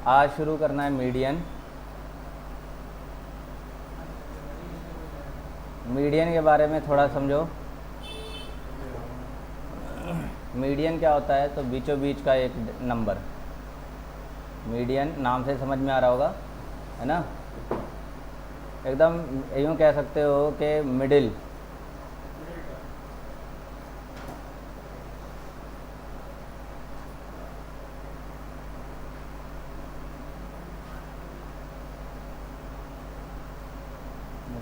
आज शुरू करना है मीडियन। मीडियन के बारे में थोड़ा समझो। मीडियन क्या होता है? तो बीचों बीच का एक नंबर। मीडियन नाम से समझ में आ रहा होगा, है ना। एकदम यूँ कह सकते हो कि मिडिल।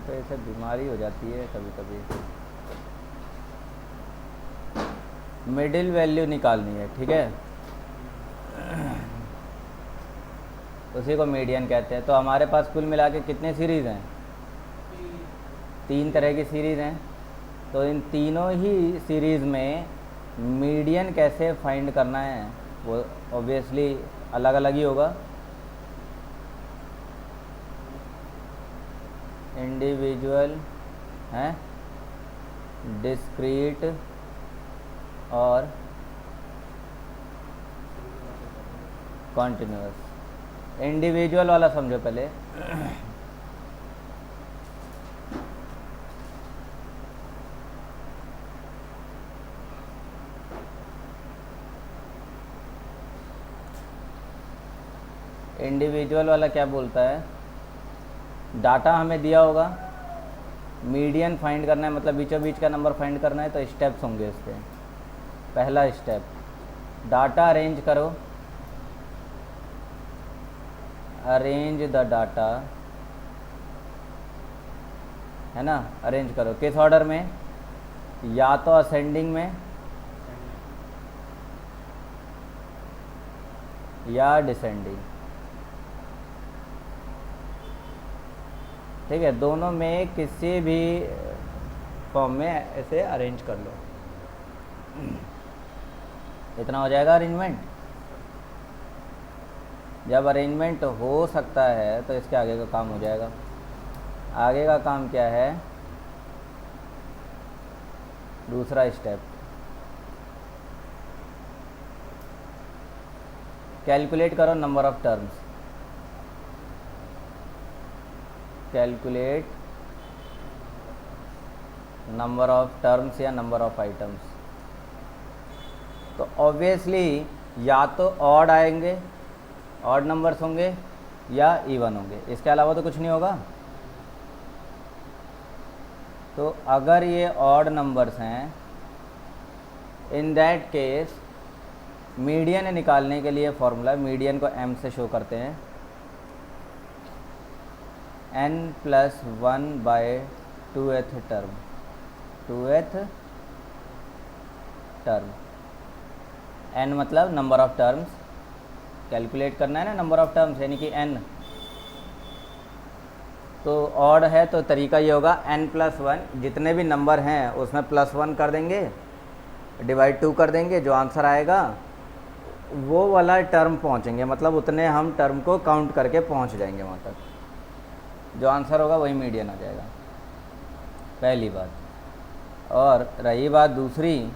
तो ऐसे बीमारी हो जाती है कभी कभी। मिडिल वैल्यू निकालनी है, ठीक है। उसी को मीडियन कहते हैं। तो हमारे पास कुल मिला के कितने सीरीज़ हैं? 3 तरह की सीरीज़ हैं। तो इन तीनों ही सीरीज़ में मीडियन कैसे फाइंड करना है वो ऑब्वियसली अलग अलग ही होगा। इंडिविजुअल हैं, डिस्क्रीट और कॉन्टिन्यूस। इंडिविजुअल वाला समझो पहले। इंडिविजुअल वाला क्या बोलता है? डाटा हमें दिया होगा, मीडियन फाइंड करना है, मतलब बीचों बीच का नंबर फाइंड करना है। तो स्टेप्स होंगे इसके। पहला स्टेप, डाटा अरेंज करो। अरेंज द डाटा, है ना। अरेंज करो किस ऑर्डर में? या तो असेंडिंग में या डिसेंडिंग, ठीक है। दोनों में किसी भी फॉर्म में ऐसे अरेंज कर लो। इतना हो जाएगा अरेंजमेंट। जब अरेंजमेंट हो सकता है तो इसके आगे का काम हो जाएगा। आगे का काम क्या है? दूसरा स्टेप, कैलकुलेट करो number of terms. Calculate number of terms या नंबर ऑफ आइटम्स। तो ऑब्वियसली या तो ऑड आएंगे, ऑड नंबर्स होंगे, या इवन होंगे। इसके अलावा तो कुछ नहीं होगा। तो अगर ये ऑड नंबर्स हैं, इन दैट केस मीडियन निकालने के लिए फॉर्मूला, मीडियन को m से शो करते हैं, n+1 by 2th term. 2th term, n मतलब नंबर ऑफ टर्म्स। कैलकुलेट करना है ना नंबर ऑफ टर्म्स, यानी कि n। तो ऑड है तो तरीका ये होगा, n+1 जितने भी नंबर हैं उसमें +1 कर देंगे, डिवाइड 2 कर देंगे। जो आंसर आएगा वो वाला टर्म पहुंचेंगे, मतलब उतने हम टर्म को काउंट करके पहुंच जाएंगे वहाँ तक। जो आंसर होगा वही मीडियन आ जाएगा, पहली बात। और रही बात दूसरी,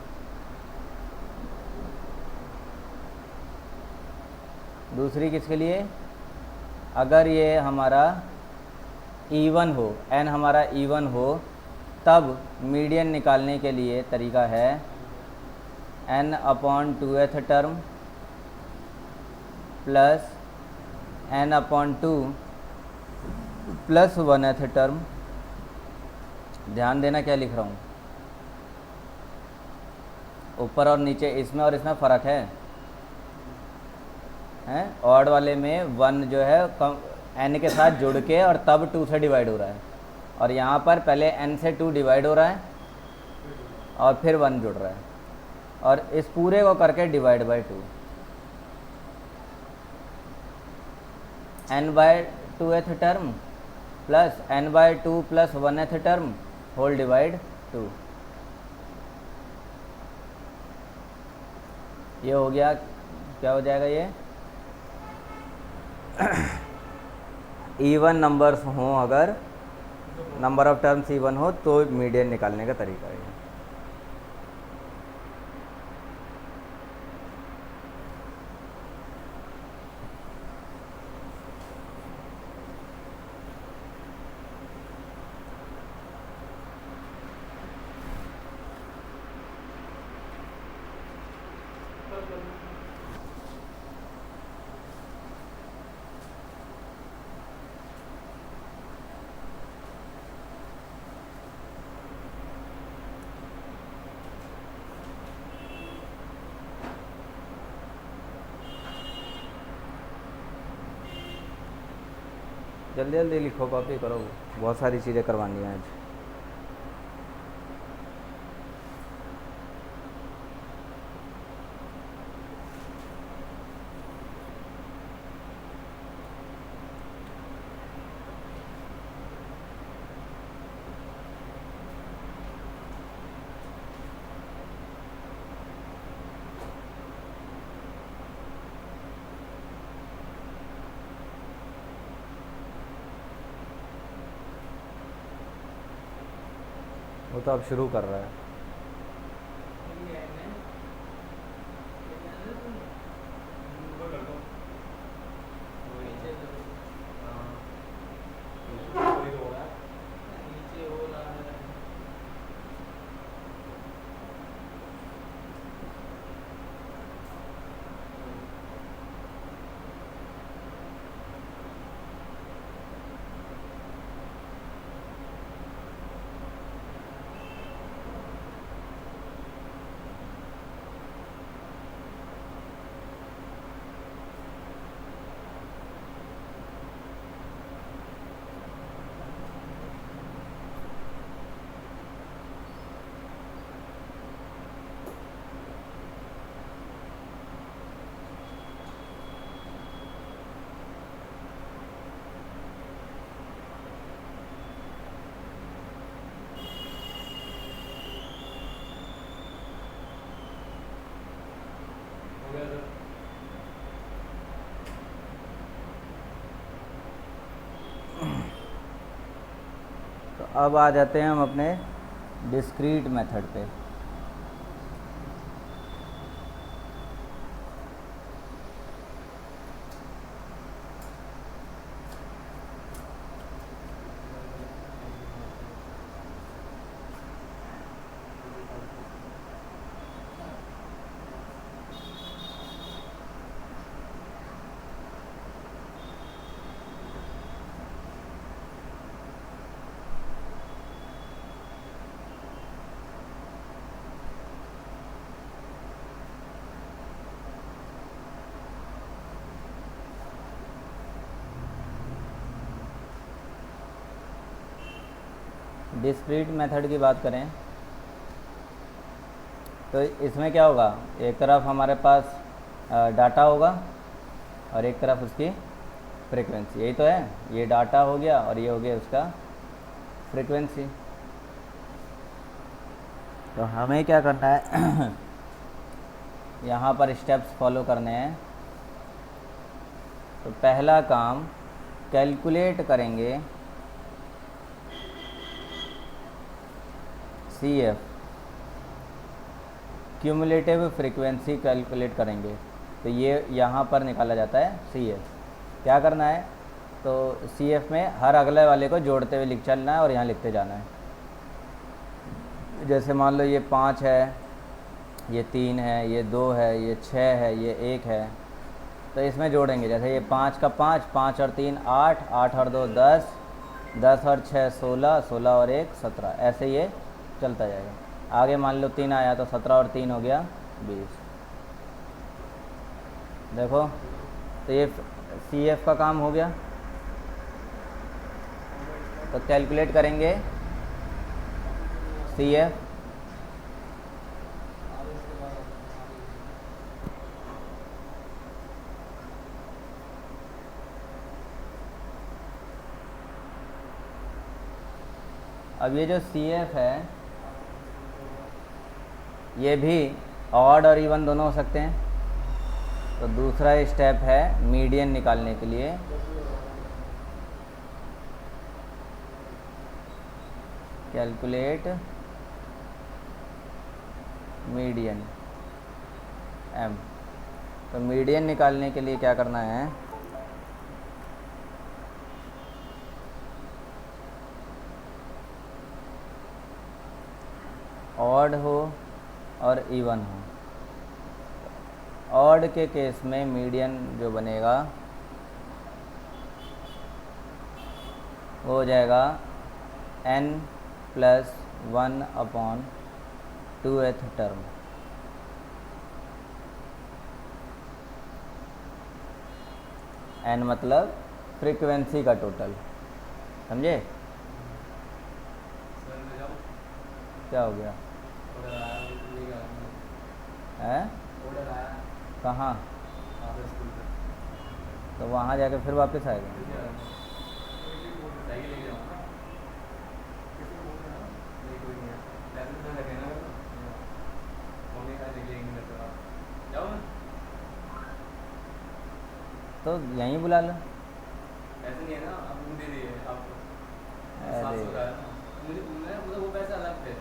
दूसरी किसके लिए? अगर ये हमारा इवन हो, n हमारा इवन हो, तब मीडियन निकालने के लिए तरीका है n/2th term plus n/2 plus 1th term. ध्यान देना क्या लिख रहा हूँ, ऊपर और नीचे इसमें और इसमें फ़र्क है। ऑड वाले में 1 जो है n के साथ जुड़ के और तब 2 से डिवाइड हो रहा है, और यहाँ पर पहले n से 2 डिवाइड हो रहा है और फिर 1 जुड़ रहा है, और इस पूरे को करके divide by 2। n/2th term plus n/2 plus 1th term whole divide 2। ये हो गया। क्या हो जाएगा ये? इवन नंबर्स हों, अगर नंबर ऑफ टर्म्स इवन हो तो मीडियन निकालने का तरीका है। जल्दी जल्दी लिखो, कॉपी करो, बहुत सारी चीज़ें करवानी है आज। वो तो अब शुरू कर रहा है। तो अब आ जाते हैं हम अपने डिस्क्रीट मेथड पे। डिस्क्रीट मेथड की बात करें तो इसमें क्या होगा, एक तरफ हमारे पास डाटा होगा और एक तरफ उसकी फ्रीक्वेंसी, यही तो है। ये डाटा हो गया और ये हो गया उसका फ्रीक्वेंसी। तो हमें क्या करना है यहाँ पर स्टेप्स फॉलो करने हैं। तो पहला काम, कैलकुलेट करेंगे CF, क्यूमुलेटिव फ्रीक्वेंसी कैलकुलेट करेंगे। तो ये यहाँ पर निकाला जाता है CF। क्या करना है, तो CF में हर अगले वाले को जोड़ते हुए लिख चलना है और यहाँ लिखते जाना है। जैसे मान लो ये 5 है, ये 3 है, ये 2 है, ये 6 है, ये 1 है, तो इसमें जोड़ेंगे। जैसे ये 5 का 5, 5 और 3 8, 8 और 2 10, 10 और 6 16, 16 और 1 17, ऐसे ये चलता जाएगा। आगे मान लो 3 आया तो 17 और 3 हो गया 20। देखो, तो ये CF का काम हो गया। तो कैलकुलेट करेंगे CF, अब ये जो CF है ये भी ऑड और इवन दोनों हो सकते हैं। तो दूसरा स्टेप है मीडियन निकालने के लिए। Calculate median M। तो मीडियन निकालने के लिए क्या करना है, ऑड हो और इवन हो। ऑड के केस में मीडियन जो बनेगा वो हो जाएगा n+1/2th टर्म। n मतलब फ्रीक्वेंसी का टोटल। समझे? सर मैं जाऊँ? क्या हो गया? ऑर्डर आया, ले गया मैं। है? ऑर्डर आया, कहाँ? आपके स्कूल पे। तो वहाँ जाके फिर वापस आएगा? फिर क्या करना? साइकिल लेके जाऊँगा। नहीं कोई नहीं है, पैसे तो लगे ना मेरे को। मम्मी का देख लेंगे मेरे को। जाओ ना, तो यहीं बुला लो। पैसे नहीं है ना, आप मुझे दे दिए आपको। अरे 700 का है ना, मुझे मतलब वो पैसे अलग थे,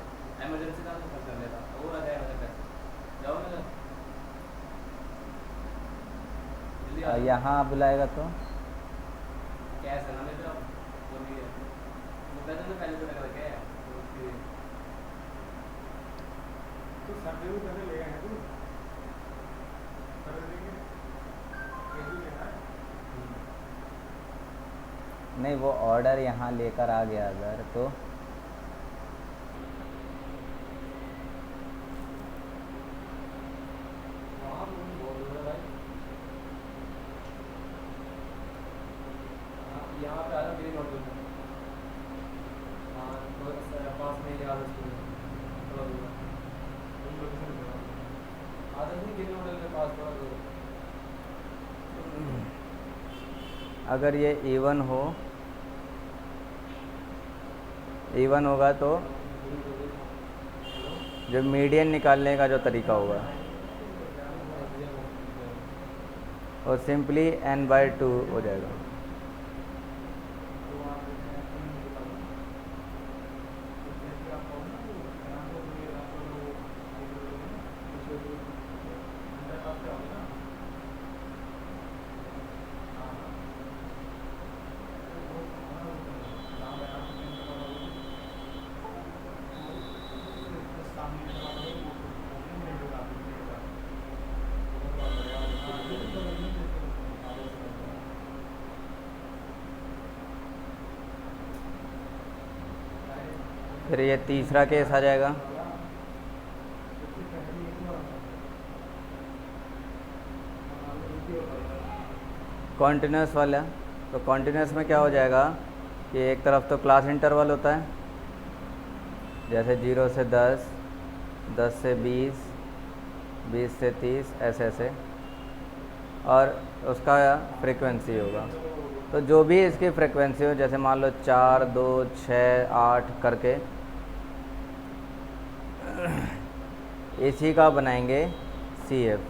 इमरजेंसी था तो खर्च कर लेता, वो रखा है मेरे पैसे। जाओ ना, जल्दी आ जाओ। यहाँ बुलाएगा तो? कैश है ना मेरे पे, वो नहीं है, वो पैसे तो पहले से लगा रखे हैं, तो उसके लिए। तो सर जरूर पैसे ले गए हैं तू सर देंगे कैसे लेना है नहीं, वो ऑर्डर यहाँ लेकर आ गया अगर तो हाँ तुम बोल रहे हो भाई। हाँ यहाँ पे आ जाओ ग्रीन होटल में। हाँ तो पास में ही आ जाओ स्कूल में, थोड़ा दूर है। तुम लोकेशन दे आ जाओ नहीं, ग्रीन होटल के पास थोड़ा दूर है। अगर ये इवन हो, इवन होगा तो जो मीडियन निकालने का जो तरीका होगा वो सिंपली n/2 हो जाएगा। फिर ये तीसरा केस आ जाएगा। कॉन्टिन्यूस वाला। तो कॉन्टिन्यूस में क्या हो जाएगा कि एक तरफ तो क्लास इंटरवल होता है, जैसे 0 से 10, 10 से 20, 20 से 30, ऐसे ऐसे, और उसका फ्रीक्वेंसी होगा। तो जो भी इसकी फ्रीक्वेंसी हो, जैसे मान लो 4, 2, 6, 8 करके इसी का बनाएंगे CF।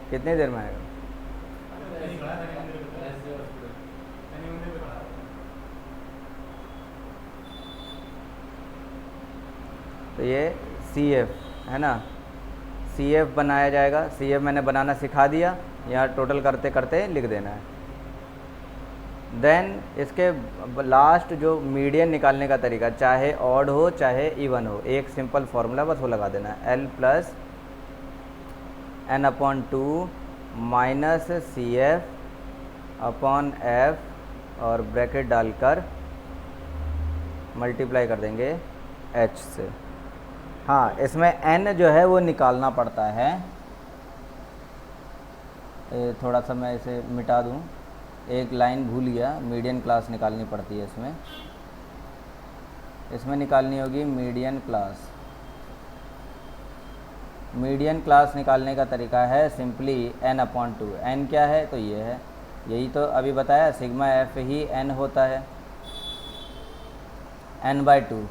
कितनी देर में आएगा? तो ये CF है ना, CF बनाया जाएगा। CF मैंने बनाना सिखा दिया, यहाँ टोटल करते करते लिख देना है। देन इसके लास्ट जो मीडियन निकालने का तरीका, चाहे ऑड हो चाहे इवन हो, एक सिंपल फार्मूला बस वो लगा देना है, L + n/2 माइनस CF/F और ब्रैकेट डालकर मल्टीप्लाई कर देंगे H से। हाँ, इसमें n जो है वो निकालना पड़ता है। थोड़ा सा मैं इसे मिटा दूँ, एक लाइन भूल गया, मीडियन क्लास निकालनी पड़ती है इसमें। इसमें निकालनी होगी मीडियन क्लास। मीडियन क्लास निकालने का तरीका है सिंपली n/2। n क्या है? तो ये है, यही तो अभी बताया, सिग्मा f ही n होता है। n/2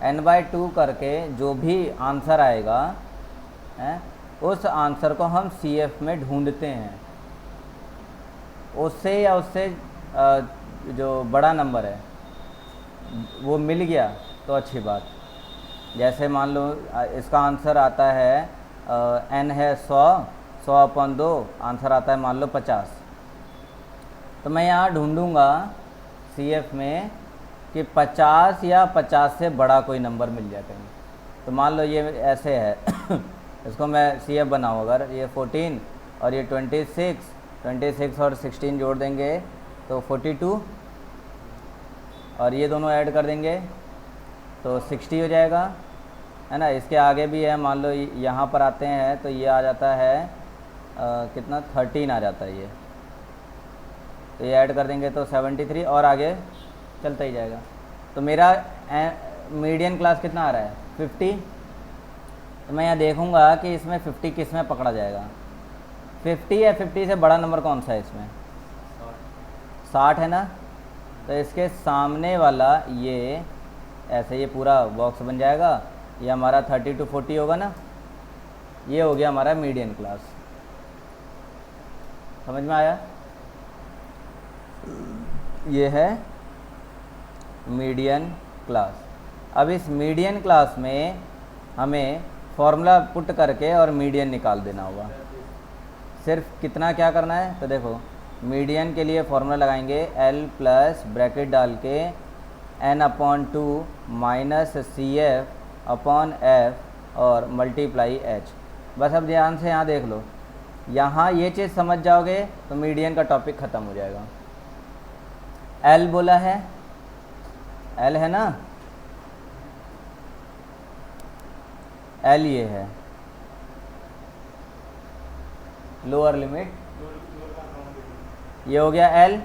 n/2 करके जो भी आंसर आएगा है, उस आंसर को हम CF में ढूंढते हैं। उससे या उससे जो बड़ा नंबर है वो मिल गया तो अच्छी बात। जैसे मान लो इसका आंसर आता है n है 100, 100/2 आंसर आता है मान लो 50। तो मैं यहाँ ढूंढूंगा CF में कि 50 या 50 से बड़ा कोई नंबर मिल जाए कहीं। तो मान लो ये ऐसे है इसको मैं CF बनाऊँ, अगर ये 14 और ये 26 और 16 जोड़ देंगे तो 42, और ये दोनों ऐड कर देंगे तो 60 हो जाएगा, है ना। इसके आगे भी है, मान लो यहाँ पर आते हैं तो ये आ जाता है कितना, 13 आ जाता है ये। तो ये ऐड कर देंगे तो 73, और आगे चलता ही जाएगा। तो मेरा मीडियन क्लास कितना आ रहा है 50। तो मैं यहाँ देखूँगा कि इसमें 50 किस में पकड़ा जाएगा। 50 या 50 से बड़ा नंबर कौन सा है इसमें? 60 है ना। तो इसके सामने वाला ये ऐसे ये पूरा बॉक्स बन जाएगा, ये हमारा 30 to 40 होगा ना। ये हो गया हमारा मीडियन क्लास। समझ में आया? ये है मीडियन क्लास। अब इस मीडियन क्लास में हमें फॉर्मूला पुट करके और मीडियन निकाल देना होगा। सिर्फ कितना क्या करना है, तो देखो मीडियन के लिए फॉर्मूला लगाएंगे L प्लस ब्रैकेट डाल के n/2 माइनस CF/F और मल्टीप्लाई H। बस अब ध्यान से यहाँ देख लो, यहाँ ये चीज़ समझ जाओगे तो मीडियन का टॉपिक ख़त्म हो जाएगा। L बोला है, L है ना, L ये है लोअर लिमिट, ये हो गया L।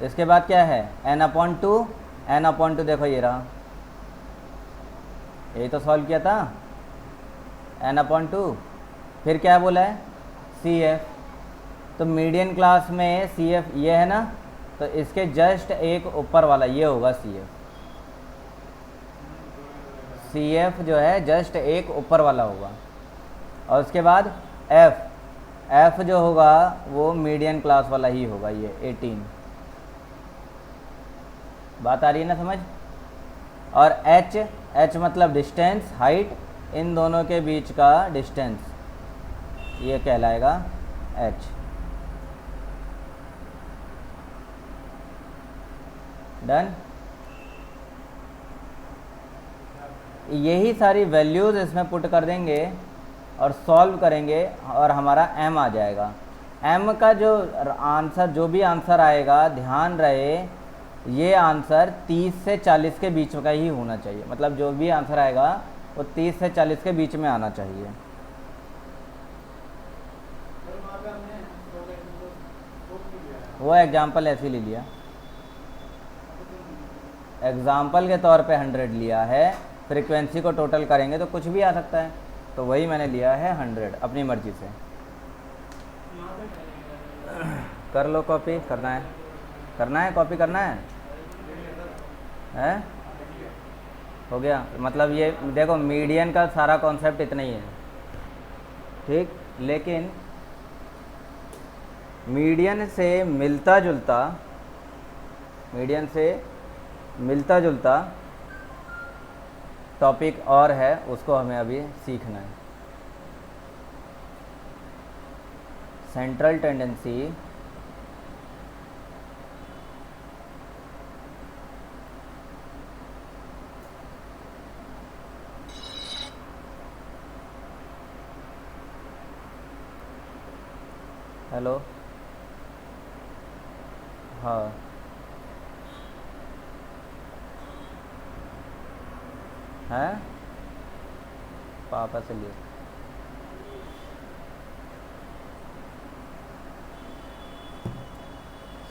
इसके बाद क्या है n/2, n/2 देखो ये रहा, यही तो सॉल्व किया था n/2। फिर क्या बोला है CF, तो मीडियन क्लास में CF ये है ना, तो इसके जस्ट एक ऊपर वाला ये होगा CF। CF जो है जस्ट एक ऊपर वाला होगा। और उसके बाद F जो होगा वो मीडियन क्लास वाला ही होगा, ये 18। बात आ रही है ना समझ? और H मतलब डिस्टेंस, हाइट, इन दोनों के बीच का डिस्टेंस, ये कहलाएगा H। डन। यही सारी वैल्यूज़ इसमें पुट कर देंगे और सॉल्व करेंगे और हमारा M आ जाएगा। M का जो आंसर, जो भी आंसर आएगा, ध्यान रहे ये आंसर 30 से 40 के बीच का ही होना चाहिए। मतलब जो भी आंसर आएगा वो 30 से 40 के बीच में आना चाहिए। वो एग्जाम्पल ऐसे ही ले लिया, एग्जाम्पल के तौर पे 100 लिया है। फ्रीक्वेंसी को टोटल करेंगे तो कुछ भी आ सकता है, तो वही मैंने लिया है 100 अपनी मर्जी से। कर लो कॉपी, करना है कॉपी करना है, हैं? हो गया। मतलब ये देखो मीडियन का सारा कॉन्सेप्ट इतना ही है, ठीक। लेकिन मीडियन से मिलता जुलता टॉपिक और है, उसको हमें अभी सीखना है। सेंट्रल टेंडेंसी हेलो, हाँ है, पापा से लिए।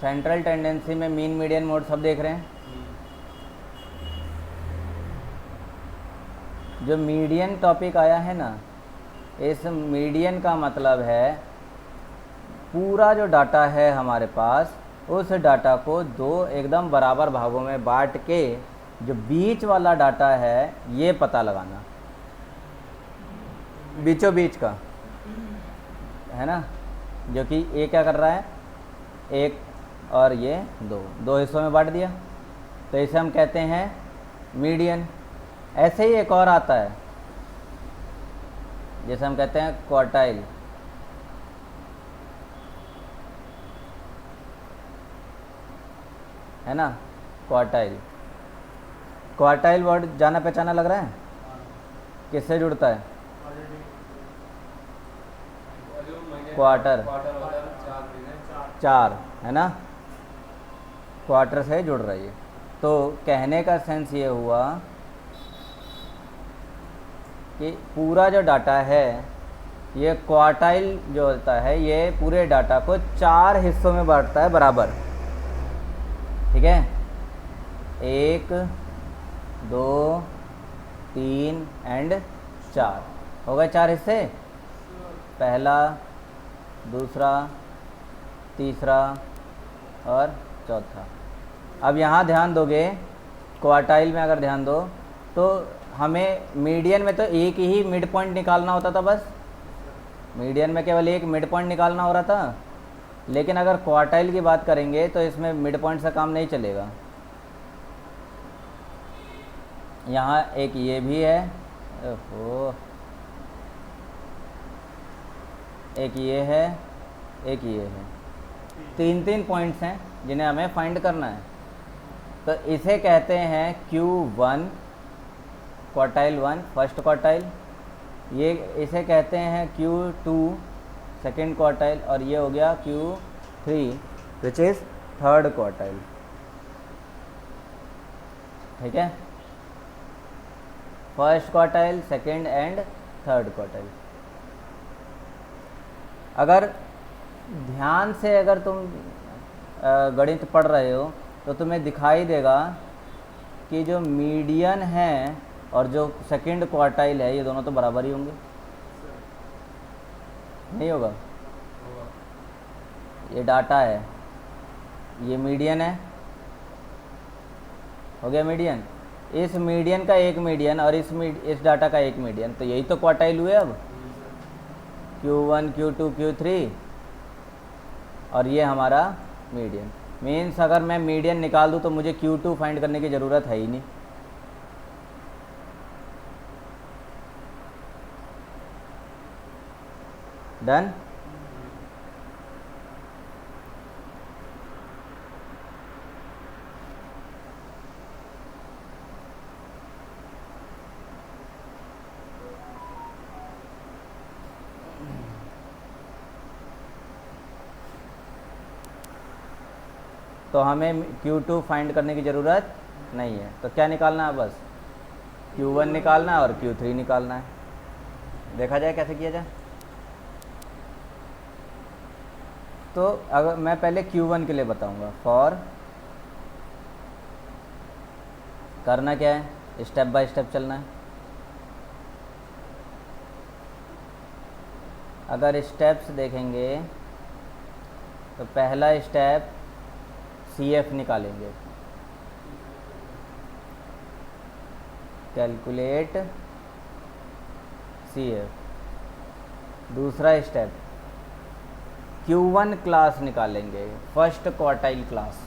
सेंट्रल टेंडेंसी में मीन, मीडियन, मोड सब देख रहे हैं। जो मीडियन टॉपिक आया है ना, इस मीडियन का मतलब है पूरा जो डाटा है हमारे पास, उस डाटा को दो एकदम बराबर भागों में बांट के जो बीच वाला डाटा है ये पता लगाना, बीचों बीच का है ना, जो कि ये क्या कर रहा है, एक और ये दो हिस्सों में बांट दिया, तो इसे हम कहते हैं मीडियन। ऐसे ही एक और आता है जैसे हम कहते हैं क्वार्टाइल, है ना। क्वार्टाइल वर्ड जाना पहचाना लग रहा है, किससे जुड़ता है? क्वार्टर, चार, है ना, क्वार्टर से जुड़ रही है। तो कहने का सेंस ये हुआ कि पूरा जो डाटा है, ये क्वार्टाइल जो होता है, ये पूरे डाटा को 4 हिस्सों में बांटता है बराबर, ठीक है। 1 2 3 एंड 4 हो गए 4 हिस्से, पहला, दूसरा, तीसरा और चौथा। अब यहाँ ध्यान दोगे, क्वार्टाइल में अगर ध्यान दो तो हमें मीडियन में तो एक ही मिड पॉइंट निकालना होता था, बस मीडियन में केवल एक मिड पॉइंट निकालना हो रहा था। लेकिन अगर क्वार्टाइल की बात करेंगे तो इसमें मिड पॉइंट से काम नहीं चलेगा। यहाँ एक ये भी है, ओहो, एक ये है, एक ये है, 3 पॉइंट्स हैं जिन्हें हमें फाइंड करना है। तो इसे कहते हैं Q1 क्वार्टाइल 1 फर्स्ट क्वार्टाइल, ये इसे कहते हैं Q2 सेकेंड क्वार्टाइल, और ये हो गया Q3 which is third quartile. ठीक है, first quartile, second and third quartile. अगर ध्यान से अगर तुम गणित पढ़ रहे हो तो तुम्हें दिखाई देगा कि जो मीडियन है और जो सेकंड क्वार्टाइल है ये दोनों तो बराबर ही होंगे, नहीं होगा? ये डाटा है, ये मीडियन है, हो गया मीडियन। इस मीडियन का एक मीडियन और इस डाटा का एक मीडियन, तो यही तो क्वार्टाइल हुए। अब Q1 Q2 Q3 और ये हमारा मीडियन। मीन्स अगर मैं मीडियन निकाल दूँ तो मुझे Q2 फाइंड करने की ज़रूरत है ही नहीं। डन। तो हमें Q2 फाइंड करने की ज़रूरत नहीं है। तो क्या निकालना है? बस Q1 निकालना है और Q3 निकालना है। देखा जाए कैसे किया जाए। तो अगर मैं पहले Q1 के लिए बताऊंगा। फॉर करना क्या है, स्टेप बाय स्टेप चलना है। अगर स्टेप्स देखेंगे तो पहला स्टेप CF निकालेंगे, कैलकुलेट CF। दूसरा स्टेप Q1 क्लास निकालेंगे, फर्स्ट क्वार्टाइल क्लास।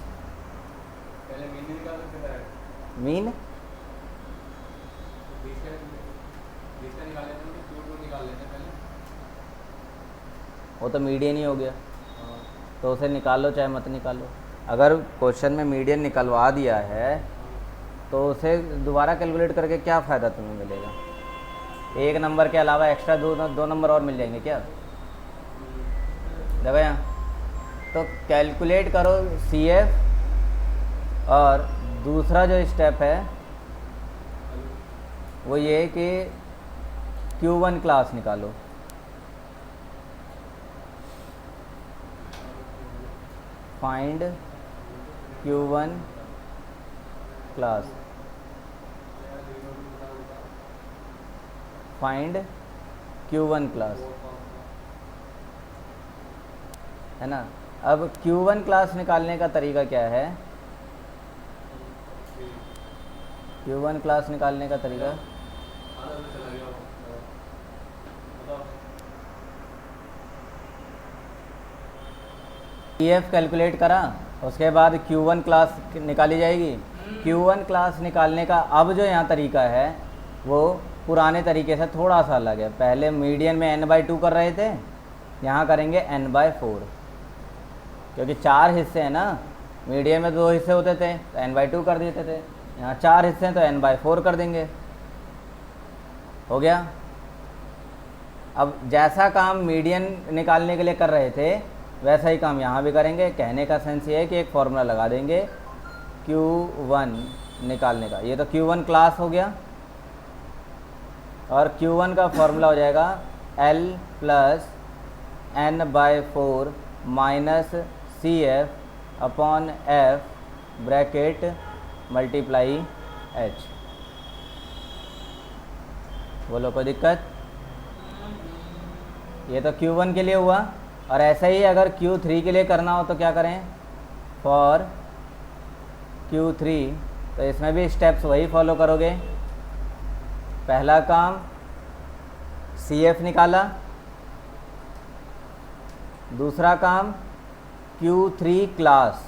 पहले मीन निकाल सकते हैं, मीन बीच का निकाल लेते हैं, Q2 निकाल लेते हैं पहले। वो तो मीडियन ही हो गया, हाँ, तो उसे निकालो चाहे मत निकालो। अगर क्वेश्चन में मीडियन निकलवा दिया है तो उसे दोबारा कैलकुलेट करके क्या फ़ायदा तुम्हें मिलेगा? एक नंबर के अलावा एक्स्ट्रा दो नंबर और मिल जाएंगे क्या? देखो यहाँ, तो कैलकुलेट करो CF। और दूसरा जो स्टेप है वो ये कि Q1 क्लास निकालो। Find Q1 class, find Q1 class, है ना। अब Q1 क्लास निकालने का तरीका क्या है? Q1 क्लास निकालने का तरीका, आधा तो चला गया बताओ। CF कैलकुलेट करा, उसके बाद Q1 क्लास निकाली जाएगी। Q1 क्लास निकालने का अब जो यहाँ तरीका है वो पुराने तरीके से थोड़ा सा अलग है। पहले मीडियन में n/2 कर रहे थे, यहाँ करेंगे n/4, क्योंकि 4 हिस्से हैं ना। मीडियन में 2 हिस्से होते थे तो n/2 कर देते थे, यहाँ 4 हिस्से हैं तो n/4 कर देंगे। हो गया। अब जैसा काम मीडियन निकालने के लिए कर रहे थे वैसा ही काम यहाँ भी करेंगे। कहने का सेंस ये है कि एक फॉर्मूला लगा देंगे Q1 निकालने का। ये तो Q1 क्लास हो गया, और Q1 का फॉर्मूला हो जाएगा L plus n/4 minus CF upon F bracket multiply H. बोलो कोई दिक्कत? ये तो Q1 के लिए हुआ। और ऐसे ही अगर Q3 के लिए करना हो तो क्या करें? फॉर Q3 तो इसमें भी स्टेप्स वही फॉलो करोगे। पहला काम CF निकाला, दूसरा काम Q3 क्लास।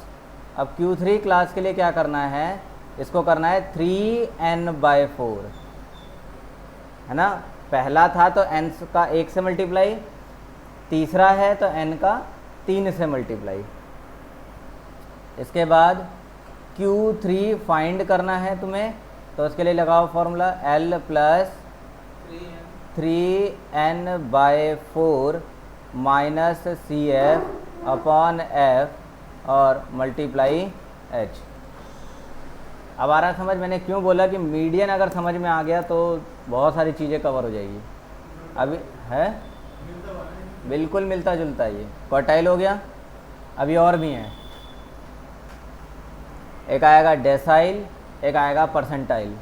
अब Q3 क्लास के लिए क्या करना है? इसको करना है 3n/4, है ना। पहला था तो n का 1 से मल्टीप्लाई, तीसरा है तो n का 3 से मल्टीप्लाई। इसके बाद Q3 फाइंड करना है तुम्हें, तो उसके लिए लगाओ formula L plus 3n/4 minus CF upon F और मल्टीप्लाई H। अब आ रहा समझ? मैंने क्यों बोला कि मीडियन अगर समझ में आ गया तो बहुत सारी चीज़ें कवर हो जाएगी। अभी है बिल्कुल मिलता जुलता, ये क्वार्टाइल हो गया। अभी और भी हैं, एक आएगा डेसाइल, एक आएगा परसेंटाइल।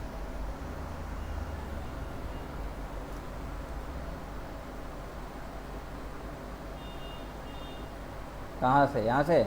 कहाँ से? यहाँ से।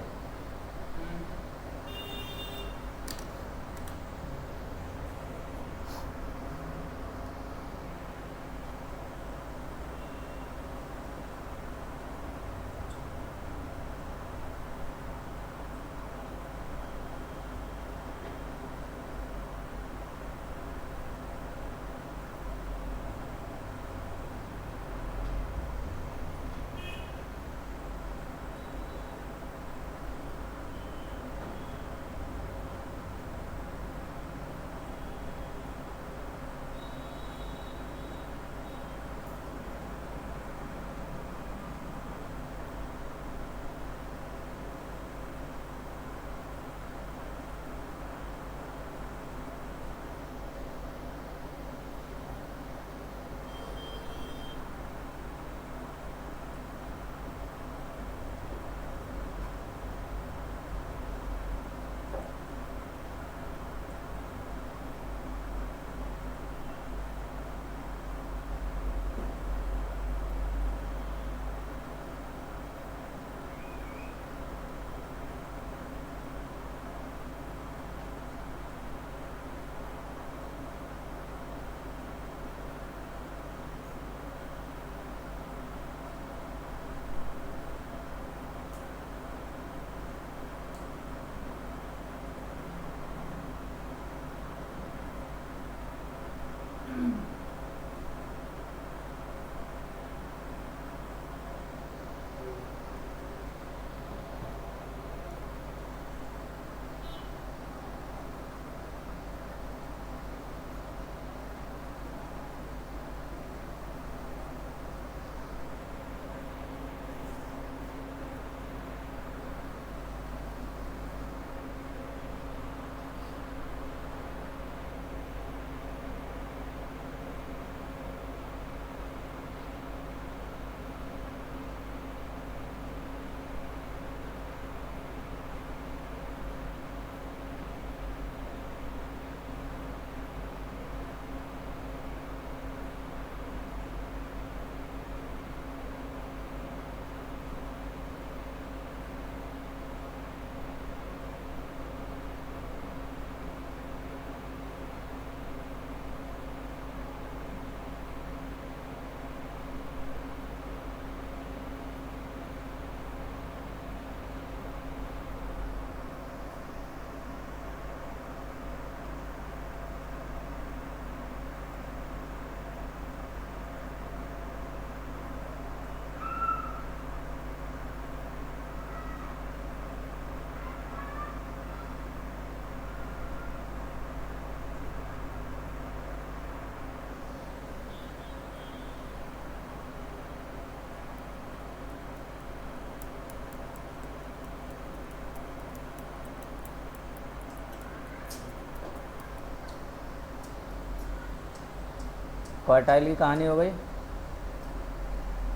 क्वार्टाइल की कहानी हो गई।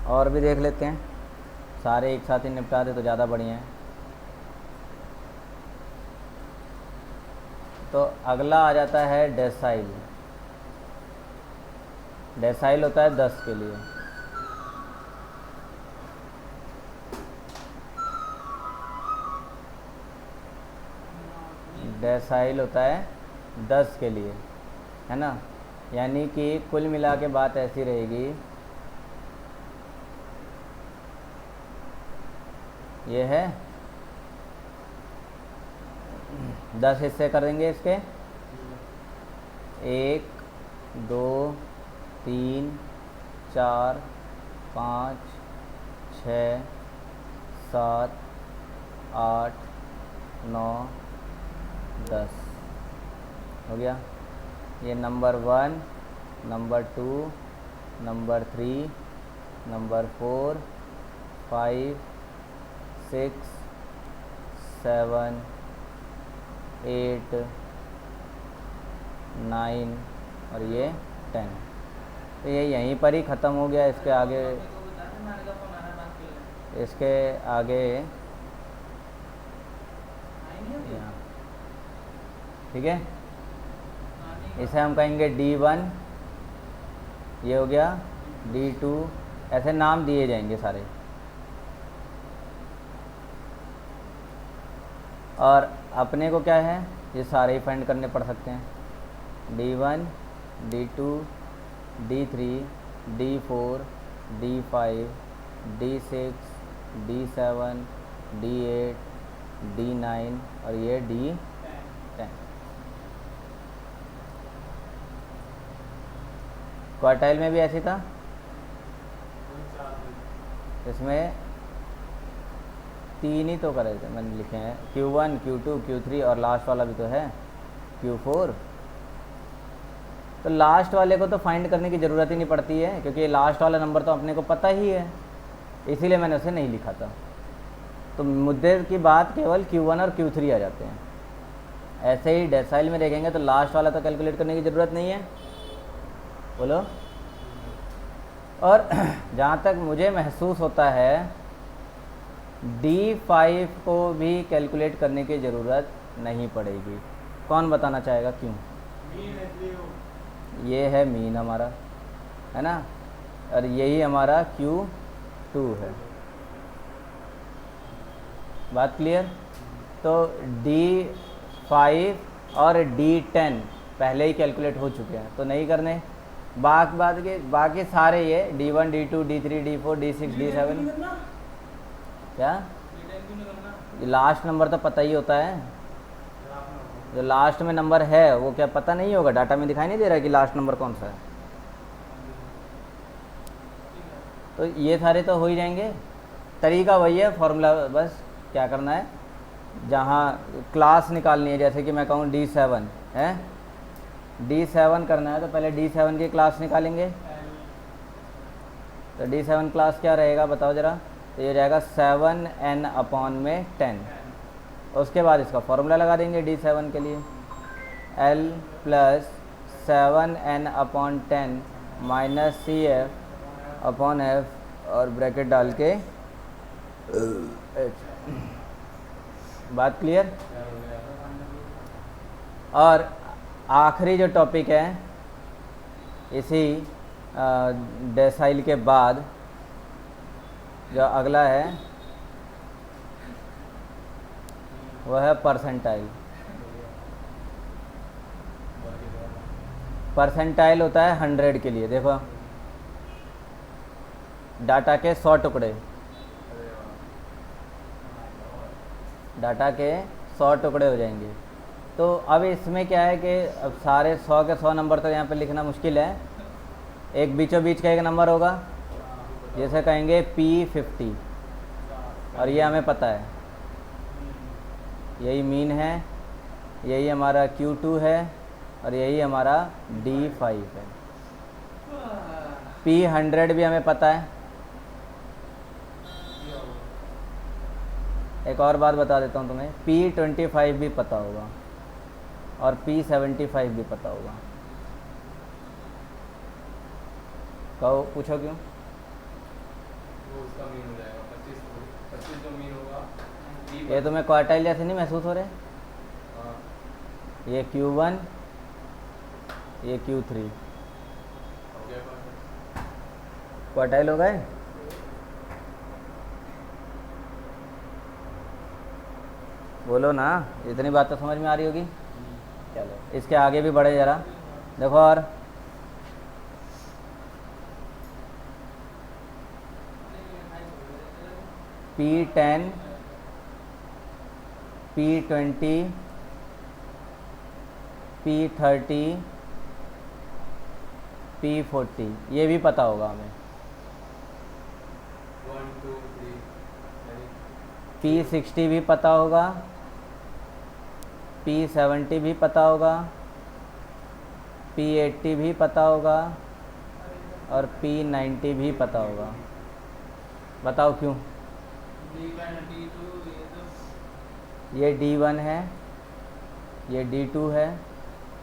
और भी देख लेते हैं, सारे एक साथ ही निपटा दे तो ज़्यादा बढ़िया है। तो अगला आ जाता है डेसाइल। डेसाइल होता है 10 के लिए। डेसाइल होता है 10 के लिए, है ना। यानी कि कुल मिला के बात ऐसी रहेगी, ये है 10 हिस्से कर देंगे इसके, 1 2 3 4 5 6 7 8 9 10 हो गया। ये नंबर 1, नंबर 2, नंबर 3, नंबर 4, 5, 6, 7, 8, 9 और ये 10। तो ये यहीं पर ही ख़त्म हो गया। इसके आगे यहाँ, ठीक है। इसे हम कहेंगे D1, ये हो गया D2, ऐसे नाम दिए जाएंगे सारे। और अपने को क्या है, ये सारे ही फाइंड करने पड़ सकते हैं। D1, D2, D3, D4, D5, D6, D7, D8, D9 और ये D10। क्वार्टाइल में भी ऐसी था, इसमें 3 ही तो करे थे मैंने लिखे हैं, Q1, Q2, Q3 और लास्ट वाला भी तो है Q4। तो लास्ट वाले को तो फाइंड करने की ज़रूरत ही नहीं पड़ती है, क्योंकि लास्ट वाला नंबर तो अपने को पता ही है, इसीलिए मैंने उसे नहीं लिखा था। तो मुद्दे की बात केवल Q1 और Q3 आ जाते हैं। ऐसे ही डेसाइल में देखेंगे तो लास्ट वाला तो कैलकुलेट करने की ज़रूरत नहीं है, बोलो। और जहाँ तक मुझे महसूस होता है D5 को भी कैलकुलेट करने की ज़रूरत नहीं पड़ेगी। कौन बताना चाहेगा क्यों? ये है मीन हमारा, है ना, और यही हमारा Q2 है। बात क्लियर? तो D5 और D10 पहले ही कैलकुलेट हो चुके हैं, तो नहीं करने। बाकी सारे ये D1, D2, D3, D4, D6, D7 क्या, ये लास्ट नंबर तो पता ही होता है। जो लास्ट में नंबर है वो क्या पता नहीं होगा? डाटा में दिखाई नहीं दे रहा कि लास्ट नंबर कौन सा है? तो ये सारे तो हो ही जाएंगे। तरीका वही है, फॉर्मूला बस क्या करना है, जहाँ क्लास निकालनी है, जैसे कि मैं कहूँ D7 है, D7 करना है तो पहले D7 की क्लास निकालेंगे। तो D7 क्लास क्या रहेगा बताओ ज़रा? तो ये जाएगा 7n/10। उसके बाद इसका फॉर्मूला लगा देंगे D7 के लिए, L + 7n/10 - CF/F और ब्रैकेट डाल के बात क्लियर? और आखिरी जो टॉपिक है इसी डेसाइल के बाद जो अगला है वह है परसेंटाइल। परसेंटाइल होता है 100 के लिए। देखो डाटा के 100 टुकड़े, डाटा के 100 टुकड़े हो जाएंगे। तो अब इसमें क्या है कि अब सारे 100 के 100 नंबर तो यहाँ पे लिखना मुश्किल है। एक बीचों बीच का एक नंबर होगा, जैसे कहेंगे P50, और ये हमें पता है, यही मीन है, यही हमारा Q2 है और यही हमारा D5 है। P100 भी हमें पता है। एक और बात बता देता हूँ तुम्हें, P25 भी पता होगा और P75 भी पता होगा। कहो, पूछो क्यों? वो उसका मीन हो जाएगा 25 जो मीन होगा। ये तुम्हें क्वार्टाइल जैसे नहीं महसूस हो रहे? हाँ। ये Q1, ये Q3। हो गया बात। क्वार्टाइल हो गए। बोलो ना, इतनी बात तो समझ में आ रही होगी। चलो इसके आगे भी बढ़े ज़रा, देखो। और P10, P20, P30, P40, ये भी पता होगा हमें। 1 2 3 P60 भी पता होगा, P70 भी पता होगा, P80 भी पता होगा और P90 भी पता होगा। बताओ क्यों? ये D1 है, ये D2 है,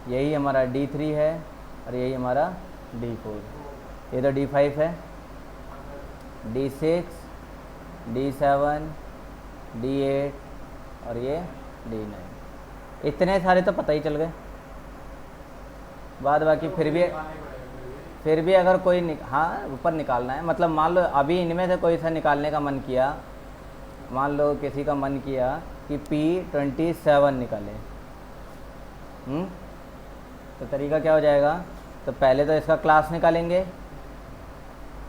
यही हमारा D3 है और यही हमारा D4। ये तो D5 है, D6, D7, D8 और ये D9। इतने सारे तो पता ही चल गए। बाद बाकी फिर भी अगर कोई हाँ ऊपर निकालना है, मतलब मान लो अभी इनमें से कोई सा निकालने का मन किया, मान लो किसी का मन किया कि P27 निकाले, तो तरीका क्या हो जाएगा? तो पहले तो इसका क्लास निकालेंगे।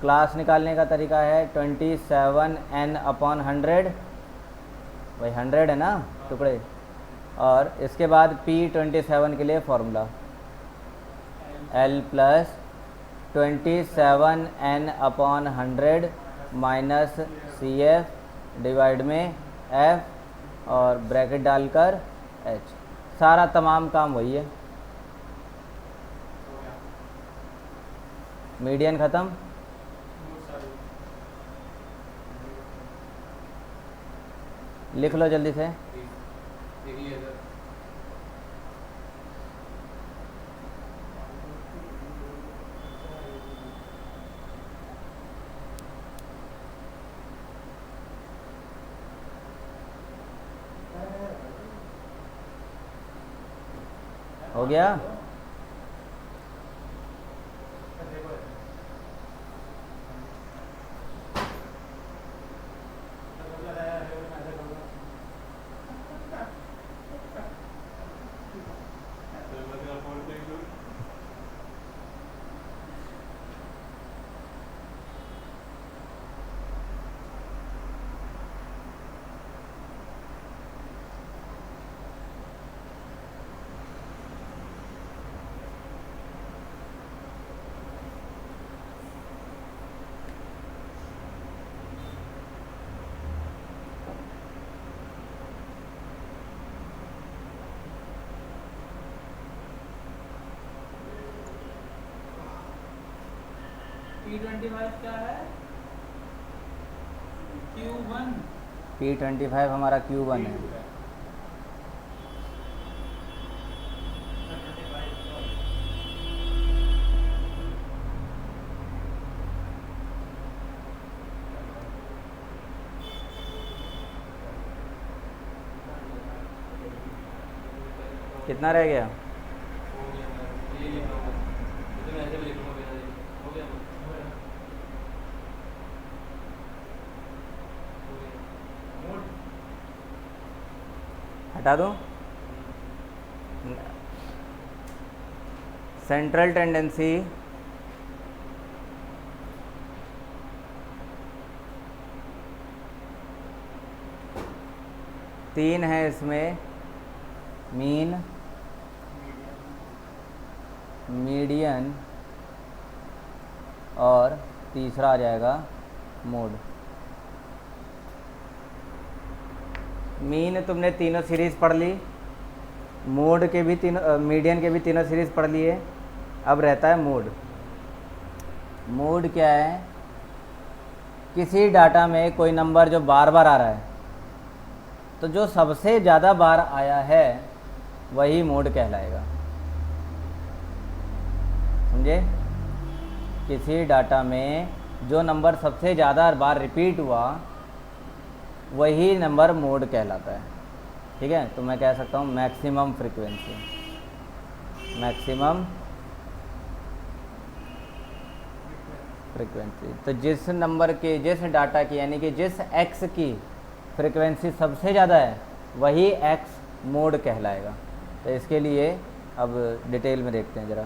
क्लास निकालने का तरीका है 27n/100, भाई 100 है ना टुकड़े। और इसके बाद P27 के लिए formula L + 27n/100 minus CF divide में F और ब्रैकेट डालकर H। सारा तमाम काम वही है। मीडियन ख़त्म। लिख लो जल्दी से। हो गया? P25 क्या है? Q1। P25 हमारा Q1 है। कितना रह गया? हटा दो। सेंट्रल टेंडेंसी तीन है इसमें, मीन, मीडियन और तीसरा आ जाएगा मोड। मीन तुमने तीनों सीरीज़ पढ़ ली, मोड के भी तीनों, मीडियन के भी तीनों सीरीज़ पढ़ लिए। अब रहता है मोड। मोड क्या है? किसी डाटा में कोई नंबर जो बार बार आ रहा है, तो जो सबसे ज़्यादा बार आया है वही मोड कहलाएगा। समझे? किसी डाटा में जो नंबर सबसे ज़्यादा बार रिपीट हुआ वही नंबर मोड कहलाता है। ठीक है, तो मैं कह सकता हूँ मैक्सिमम फ्रीक्वेंसी। Maximum frequency. तो जिस नंबर के, जिस डाटा की, यानी कि जिस एक्स की फ्रीक्वेंसी सबसे ज़्यादा है वही एक्स मोड कहलाएगा। तो इसके लिए अब डिटेल में देखते हैं ज़रा।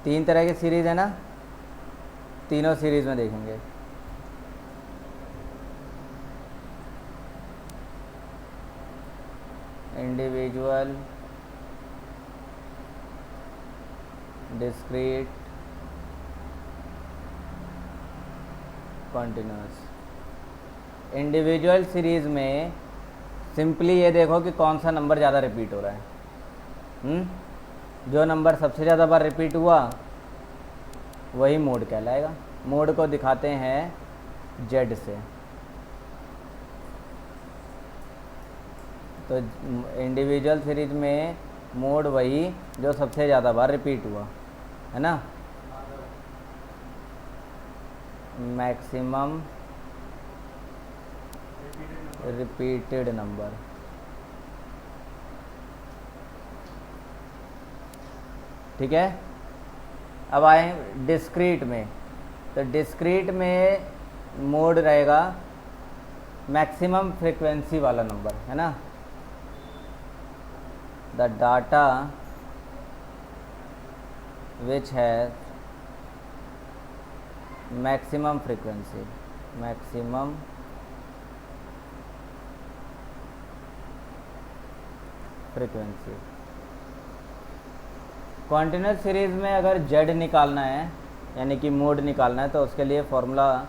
तीन तरह की सीरीज़ है ना, तीनों सीरीज़ में देखेंगे। Individual, discrete, continuous. Individual series में सिंपली ये देखो कि कौन सा नंबर ज़्यादा रिपीट हो रहा है। जो नंबर सबसे ज़्यादा बार रिपीट हुआ वही मोड कहलाएगा। मोड को दिखाते हैं जेड से। तो इंडिविजुअल सीरीज में मोड वही जो सबसे ज़्यादा बार रिपीट हुआ, है ना। Maximum repeated number. ठीक है। अब आए डिस्क्रीट में। तो डिस्क्रीट में मोड रहेगा मैक्सिमम फ्रीक्वेंसी वाला नंबर, है ना। द डाटा विच है maximum frequency, maximum frequency. Continuous series में अगर जेड निकालना है, यानी कि मोड निकालना है, तो उसके लिए फॉर्मूला,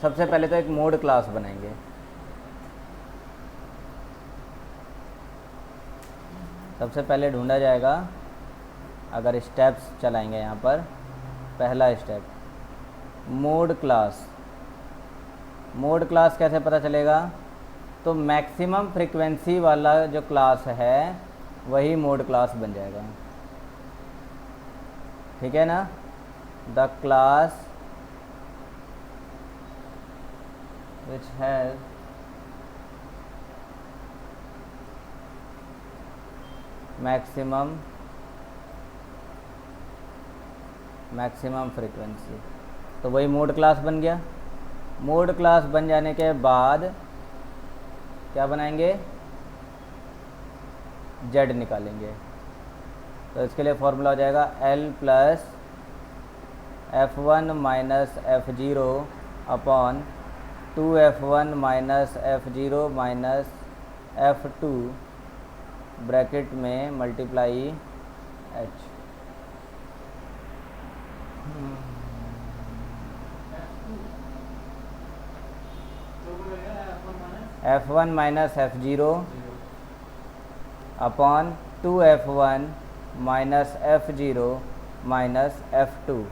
सबसे पहले तो एक मोड क्लास बनाएंगे। सबसे पहले ढूंढा जाएगा, अगर स्टेप्स चलाएंगे यहाँ पर, पहला step mode class. Mode class कैसे पता चलेगा? तो मैक्सिमम फ्रीक्वेंसी वाला जो क्लास है वही मोड क्लास बन जाएगा। ठीक है ना। The class which has maximum frequency, तो वही मोड क्लास बन गया। मोड क्लास बन जाने के बाद क्या बनाएंगे? जेड निकालेंगे। तो इसके लिए फॉर्मूला हो जाएगा L plus F1 minus F0 upon 2F1 minus F0 minus F2 bracket में multiply H। F1 minus F0 upon 2F1 minus F0 minus F2।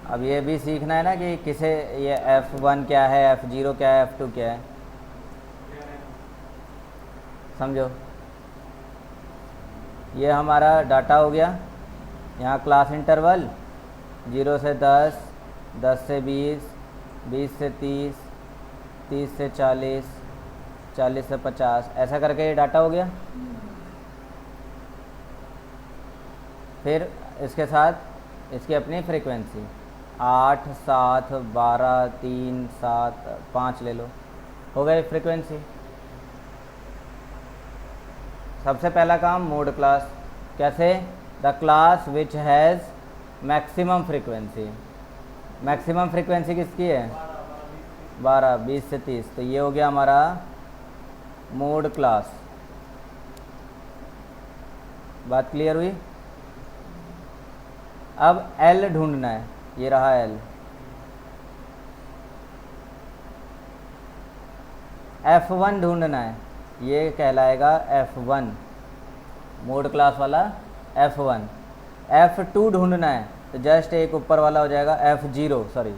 अब ये भी सीखना है ना कि किसे, ये F1 क्या है, F0 क्या है, F2 क्या है, समझो। ये हमारा डाटा हो गया। यहाँ क्लास इंटरवल 0 से 10, 10 से 20, 20 से 30, 30 से 40, 40 से 50, ऐसा करके ये डाटा हो गया। फिर इसके साथ इसकी अपनी फ्रीक्वेंसी 8, 7, 12, 3, 7, 5 ले लो, हो गई फ्रीक्वेंसी। सबसे पहला काम मोड क्लास। कैसे? The class which has maximum frequency. Maximum frequency किसकी है? 12, 20 से 30। तो ये हो गया हमारा मोड क्लास। बात क्लियर हुई? अब L ढूंढना है, ये रहा L। F1 ढूंढना है, ये कहलाएगा F1, मोड क्लास वाला F1। F2 ढूंढना है तो जस्ट एक ऊपर वाला हो जाएगा F0, सॉरी,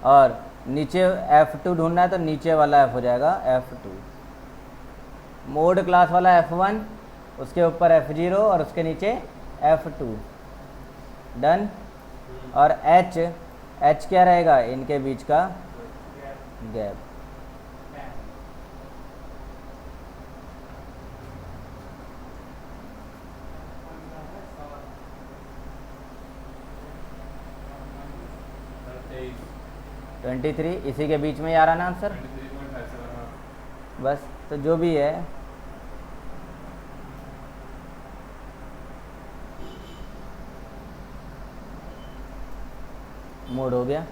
और नीचे F2 ढूंढना है तो नीचे वाला F हो जाएगा F2। मोड क्लास वाला F1, उसके ऊपर F0 और उसके नीचे F2। डन। और H क्या रहेगा, इनके बीच का गैप। तेईस 23, इसी के बीच में ही आ रहा ना आंसर। 23.57। बस, तो जो भी है मोड हो गया।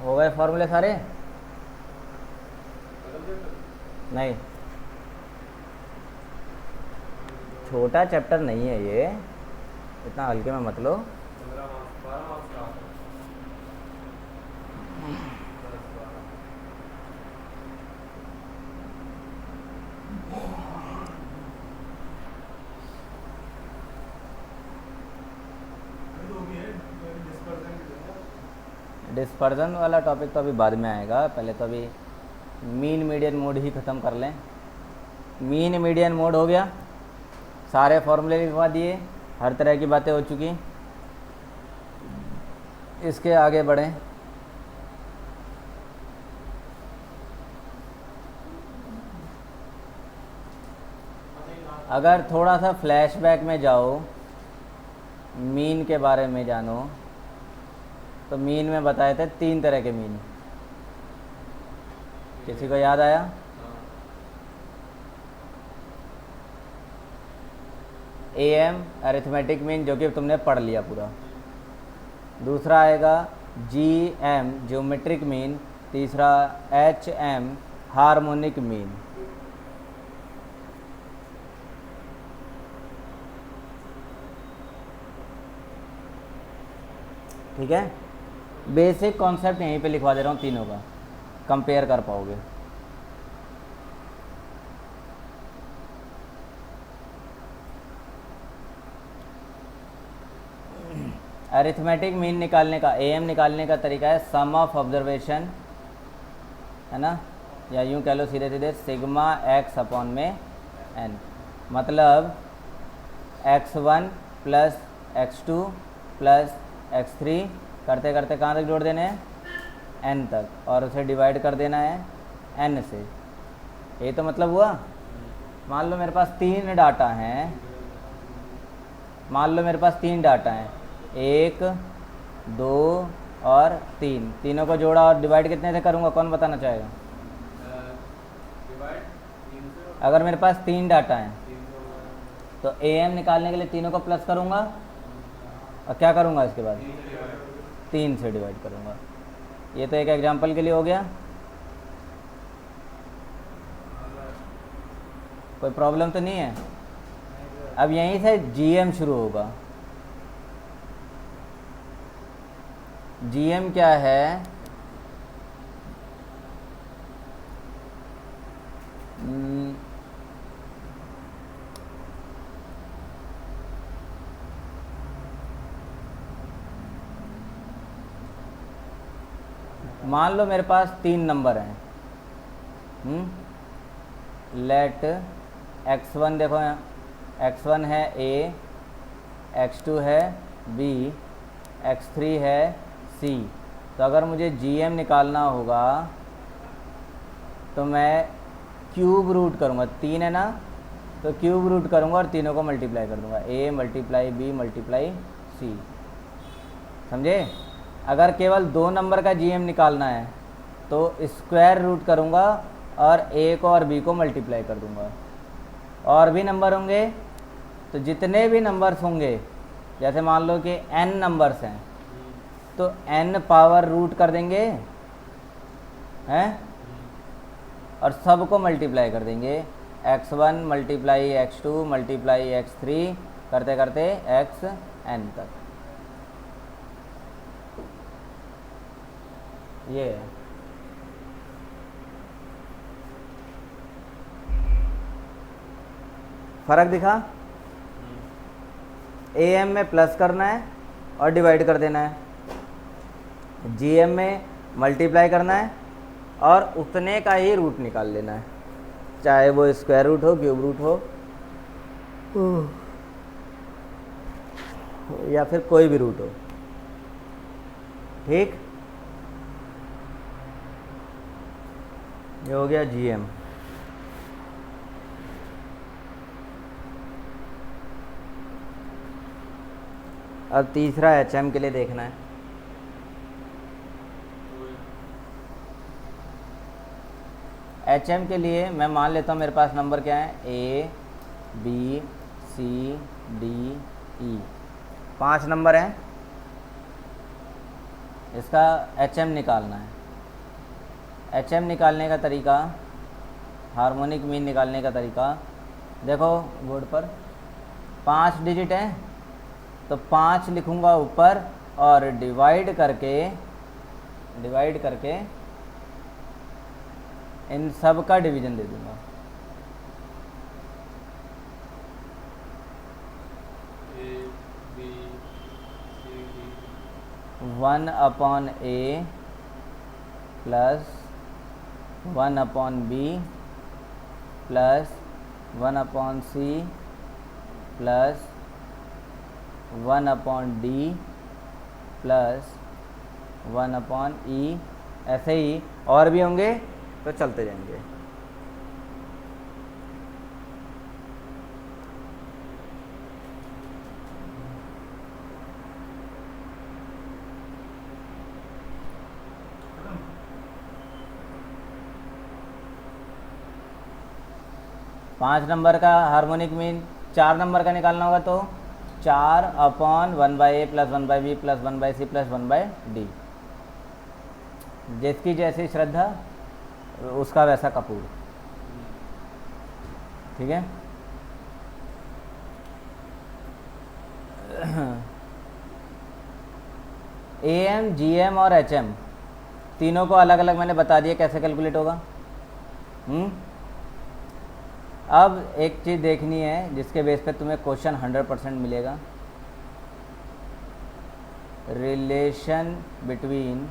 हो गए फॉर्मूले सारे? नहीं, छोटा चैप्टर नहीं है ये, इतना हल्के में मत लो। 15 मार्क्स 12 मार्क्स का आता है। 10 12 अभी तो भी है डिस्पर्जन की जगह। डिस्पर्जन वाला टॉपिक तो अभी बाद में आएगा, पहले तो अभी मीन मीडियन मोड ही ख़त्म कर लें। मीन मीडियन मोड हो गया, सारे फॉर्मूले लिखवा दिए, हर तरह की बातें हो चुकी। इसके आगे बढ़ें। अगर थोड़ा सा फ्लैशबैक में जाओ, मीन के बारे में जानो, तो मीन में बताए थे 3 तरह के मीन। किसी को याद आया? AM अरिथमेटिक मीन, जो कि तुमने पढ़ लिया पूरा। दूसरा आएगा GM ज्योमेट्रिक मीन। तीसरा HM हार्मोनिक मीन। ठीक है, बेसिक कॉन्सेप्ट यहीं पे लिखवा दे रहा हूँ तीनों का, कंपेयर कर पाओगे। अरिथमेटिक मीन निकालने का, AM निकालने का तरीका है सम ऑफ ऑब्जर्वेशन, है ना, या यूँ कह लो सीधे सीधे सिग्मा x अपॉन में n। मतलब x1 plus x2 plus x3 करते करते कहाँ तक जोड़ देने हैं, n तक, और उसे डिवाइड कर देना है n से। ये तो मतलब हुआ। मान लो मेरे पास 3 डाटा हैं, मान लो मेरे पास 3 डाटा हैं, 1 2 और 3, तीनों को जोड़ा और डिवाइड कितने से करूँगा, कौन बताना चाहेगा? डिवाइड 3 से अगर मेरे पास 3 डाटा हैं 3 से तो AM निकालने के लिए तीनों को प्लस करूँगा और क्या करूँगा इसके बाद, 3 से डिवाइड करूँगा। ये तो एक एग्जांपल के लिए हो गया। कोई प्रॉब्लम तो नहीं है? अब यहीं से GM शुरू होगा। GM क्या है? मान लो मेरे पास 3 नंबर हैं। लेट x1, देखो यहाँ x1 है A, x2 है B, x3 है C। तो अगर मुझे GM निकालना होगा तो मैं क्यूब रूट करूँगा, 3 है ना, तो क्यूब रूट करूँगा और तीनों को मल्टीप्लाई कर दूँगा, A multiply B multiply C। समझे? अगर केवल 2 नंबर का GM निकालना है तो स्क्वायर रूट करूँगा और A को और B को मल्टीप्लाई कर दूँगा। और भी नंबर होंगे तो जितने भी नंबर्स होंगे, जैसे मान लो कि n नंबर्स हैं तो n पावर रूट कर देंगे, हैं, और सब को मल्टीप्लाई कर देंगे, x1 multiply x2 multiply x3 करते करते xn तक। ये है। फर्क दिखा? AM में प्लस करना है और डिवाइड कर देना है, जीएम में मल्टीप्लाई करना है और उतने का ही रूट निकाल लेना है, चाहे वो स्क्वायर रूट हो, क्यूब रूट हो, या फिर कोई भी रूट हो। ठीक, ये हो गया जीएम। अब तीसरा एचएम के लिए देखना है। एचएम के लिए मैं मान लेता हूँ मेरे पास नंबर क्या है, A B C D E, 5 number हैं। इसका एचएम निकालना है। एचएम निकालने का तरीका, हार्मोनिक मीन निकालने का तरीका, देखो बोर्ड पर 5 डिजिट है तो 5 लिखूँगा ऊपर और डिवाइड करके इन सब का डिवीजन दे दूंगा। A B C D 1/a plus 1/b plus 1/c plus 1/d plus 1/e, ऐसे ही और भी होंगे तो चलते जाएंगे। पाँच नंबर का हार्मोनिक मीन 4 नंबर का निकालना होगा तो 4/1/a plus 1/b plus 1/c plus 1/d। जिसकी जैसी श्रद्धा उसका वैसा कपूर। ठीक है, एएम जीएम और एचएम तीनों को अलग अलग मैंने बता दिया कैसे कैलकुलेट होगा। अब एक चीज़ देखनी है जिसके बेस पे तुम्हें क्वेश्चन 100% मिलेगा। Relation between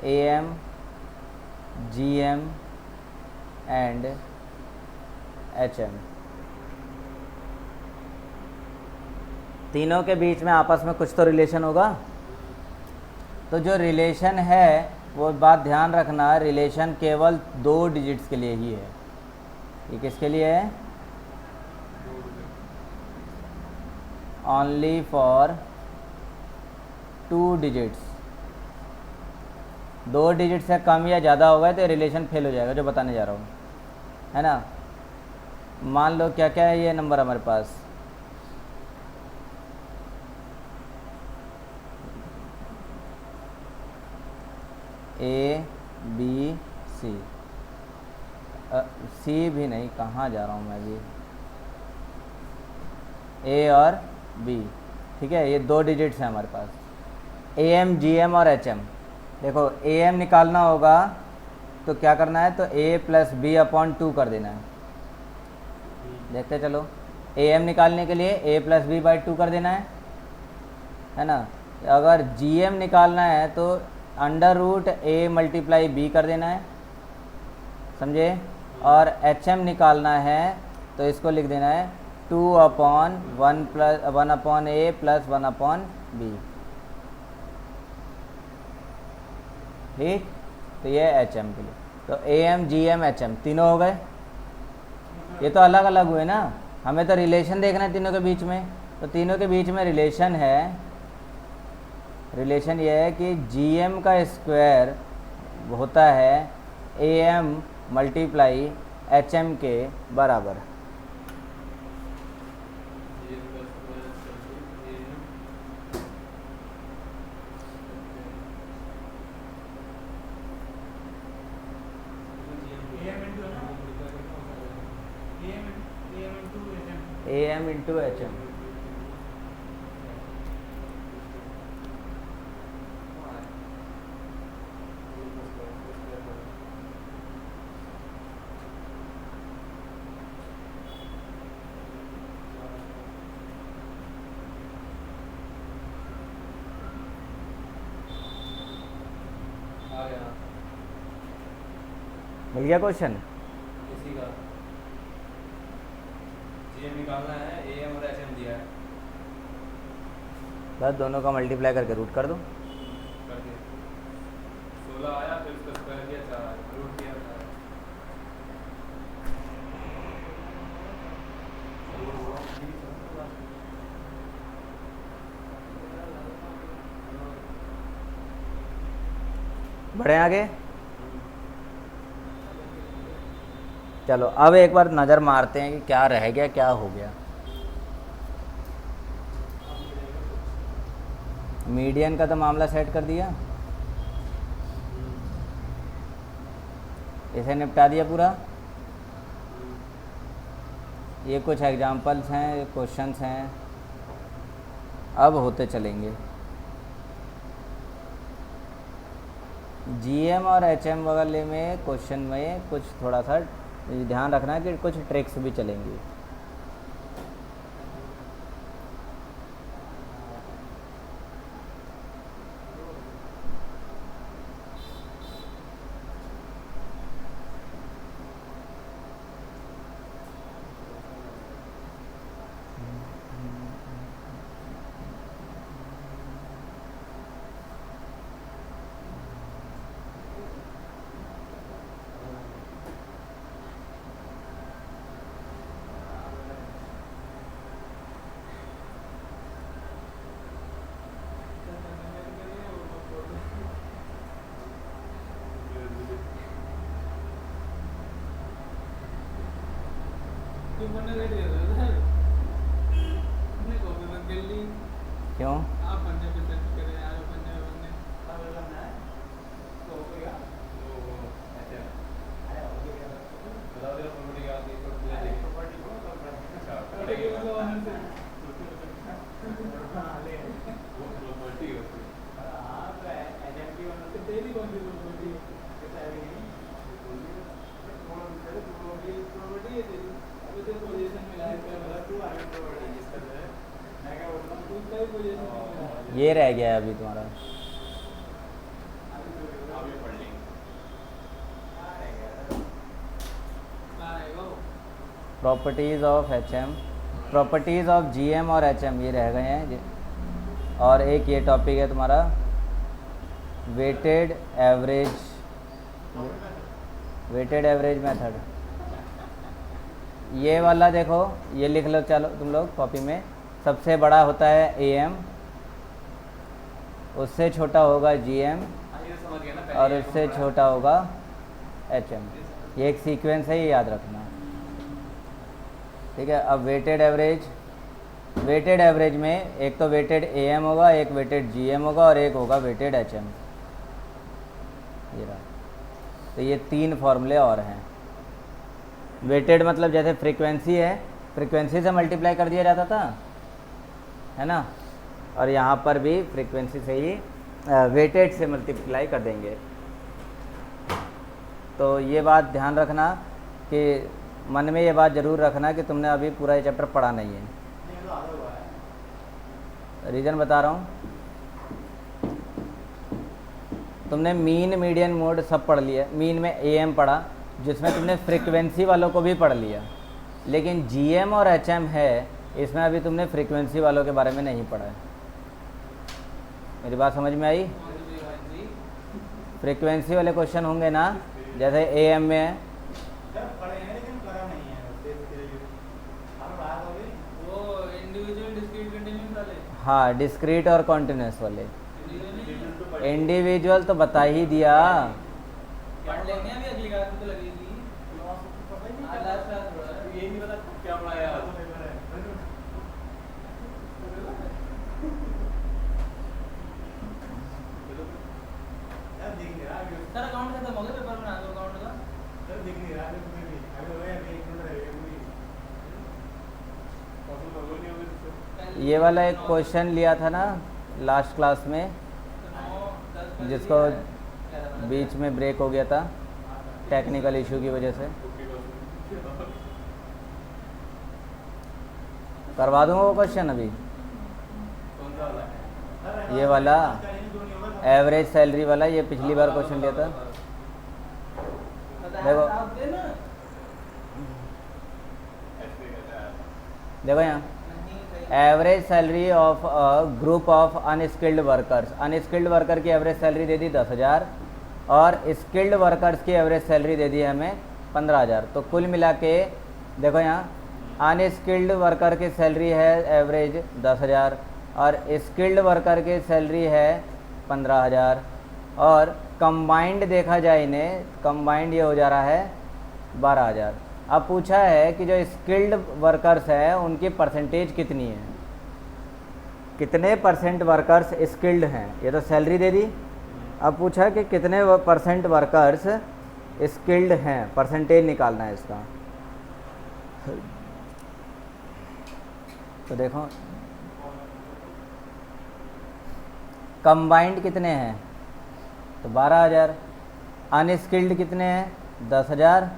AM, GM and HM, तीनों के बीच में आपस में कुछ तो रिलेशन होगा। तो जो रिलेशन है वो बात ध्यान रखना, रिलेशन केवल 2 डिजिट्स के लिए ही है। ये किसके लिए है? Only for 2 digits. 2 डिजिट से कम या ज़्यादा होगा तो रिलेशन फेल हो जाएगा, जो बताने जा रहा हूँ, है ना। मान लो क्या क्या है ये नंबर हमारे पास, A B C, सी भी नहीं, कहाँ जा रहा हूँ मैं भी, ए और बी। ठीक है, ये 2 डिजिट्स हैं हमारे पास, AM, GM और HM। देखो AM निकालना होगा तो क्या करना है, तो A प्लस B/2 कर देना है। देखते चलो, AM निकालने के लिए A प्लस B/2 कर देना है ना। अगर GM निकालना है तो √A मल्टीप्लाई B कर देना है, समझे। और HM निकालना है तो इसको लिख देना है 2/1 प्लस 1/A प्लस 1/B। ठीक, तो ये HM के लिए, तो AM, GM, HM तीनों हो गए। ये तो अलग अलग हुए ना, हमें तो रिलेशन देखना है तीनों के बीच में। तो तीनों के बीच में रिलेशन है, रिलेशन ये है कि GM का स्क्वायर होता है AM मल्टीप्लाई HM के बराबर। AM into HM। मिल गया क्वेश्चन? इसी का जीएम निकालना है, एएम और एचएम दिया है। बस दोनों का मल्टीप्लाई करके रूट कर दो। कर दिया, 16 आया, फिर उसका स्क्वायर किया 4 आया, रूट किया 4 आया। बढ़े आगे। चलो अब एक बार नज़र मारते हैं कि क्या रह गया, क्या हो गया। मीडियन का तो मामला सेट कर दिया, इसे निपटा दिया पूरा। ये कुछ एग्जांपल्स हैं, ये क्वेश्चंस हैं, अब होते चलेंगे। जीएम और एचएम वगैरह में क्वेश्चन में कुछ थोड़ा सा ध्यान रखना है कि कुछ ट्रिक्स भी चलेंगी। तुम बनने दे दिया था सर, हमने कॉपी बंद कर ली। क्यों? आप बनने पे सर्च करें, यार बनने पे बनने अब करना है तो हो गया। तो एचएम आया हो गया। बताओ जरा प्रॉपर्टी क्या आती है, प्रॉपर्टी को तो अच्छा अरे ये मतलब वहाँ से हाँ ले वो प्रॉपर्टी होती है। हाँ तो एजेंटी वाला तो तेरी कौन सी प्रॉपर्टी है? कैसा है नहीं प्रॉपर्टी है तेरी, अभी तेरे पोजीशन में लाइफ का मतलब तू आगे प्रॉपर्टी जिसका है मैं क्या बोलता हूँ उसका भी पोजीशन में है। ये रह गया है अभी तुम्हारा। अभी पढ़ लेंगे। कहाँ रहेगा वो? Properties of HM, properties of GM और एचएम ये रह गए हैं। और एक ये टॉपिक है तुम्हारा weighted average, weighted average method. ये वाला देखो, ये लिख लो चलो तुम लोग कॉपी में। सबसे बड़ा होता है एएम, उससे छोटा होगा जीएम हाँ ये समझ गया ना, पहले और ये उससे पढ़ा। छोटा होगा एचएम। ये एक सीक्वेंस है, ये याद रखना। ठीक है। अब वेटेड एवरेज, वेटेड एवरेज में एक तो वेटेड एएम होगा, एक वेटेड जीएम होगा और एक होगा वेटेड एचएम। ये रहा। तो ये 3 फॉर्मूले और हैं। वेटेड मतलब जैसे फ्रीक्वेंसी है, फ्रीक्वेंसी से मल्टीप्लाई कर दिया जाता था, है ना। और यहाँ पर भी फ्रीक्वेंसी से ही वेटेड से मल्टीप्लाई कर देंगे। तो ये बात ध्यान रखना कि मन में ये बात ज़रूर रखना कि तुमने अभी पूरा ये चैप्टर पढ़ा नहीं है। नहीं तो आधा हुआ है। रीज़न बता रहा हूँ, तुमने मीन मीडियन मोड सब पढ़ लिया। मीन में एएम पढ़ा, जिसमें तुमने फ्रीक्वेंसी वालों को भी पढ़ लिया, लेकिन जीएम और एचएम है, इसमें अभी तुमने फ्रीक्वेंसी वालों के बारे में नहीं पढ़ा है। मेरी बात समझ में आई? कौन सी फ्रीक्वेंसी? फ्रीक्वेंसी वाले क्वेश्चन होंगे ना, जैसे एएम में है, सर पढ़े हैं लेकिन करा नहीं है उसके लिए। हम बात हो गई वो इंडिविजुअल डिस्क्रीट कंटिन्यूस वाले, हाँ डिस्क्रीट और कॉन्टिन्यूस वाले। इंडिविजुअल इंडिविजुअल तो बता ही दिया। पढ़ लेंगे अभी, अगली क्लास में तो लगेगी। पता ही आज लास्ट क्लास हो रहा है। ये नहीं पता क्या पढ़ाया आज। सर दिख नहीं रहा अभी। सर अकाउंट खत्म हो गया, पेपर बना दो अकाउंट का। सर दिख नहीं रहा अभी तुम्हें भी। अभी हो गया, अभी 1 मिनट रहेगा पूरी। कॉपी तो नहीं होगी तो ये वाला एक क्वेश्चन लिया था ना लास्ट क्लास में, 9-10 जिसको बीच में ब्रेक हो गया था टेक्निकल इशू की वजह से। करवा दूंगा वो क्वेश्चन अभी। कौन सा वाला है? सर ये वाला करेंगे जो नहीं होगा एवरेज सैलरी वाला, ये पिछली बार क्वेश्चन लिया था। बता देखो आप दे ना देखो यहाँ नहीं सही average salary of a group of unskilled workers, unskilled worker की एवरेज सैलरी दे दी 10,000 और स्किल्ड वर्कर्स की एवरेज सैलरी दे दी हमें 15,000। तो कुल मिला के देखो यहाँ अनस्किल्ड वर्कर की सैलरी है एवरेज 10,000 और स्किल्ड वर्कर की सैलरी है 15,000 और कंबाइंड देखा जाए इन्हें, कंबाइंड ये हो जा रहा है 12,000। अब पूछा है कि जो स्किल्ड वर्कर्स है उनकी परसेंटेज कितनी है, कितने परसेंट वर्कर्स स्किल्ड हैं, ये तो सैलरी दे दी। अब पूछा है कि कितने परसेंट वर्कर्स स्किल्ड हैं, परसेंटेज निकालना है इसका। तो देखो कंबाइंड कितने हैं तो 12,000, अनस्किल्ड कितने हैं 10,000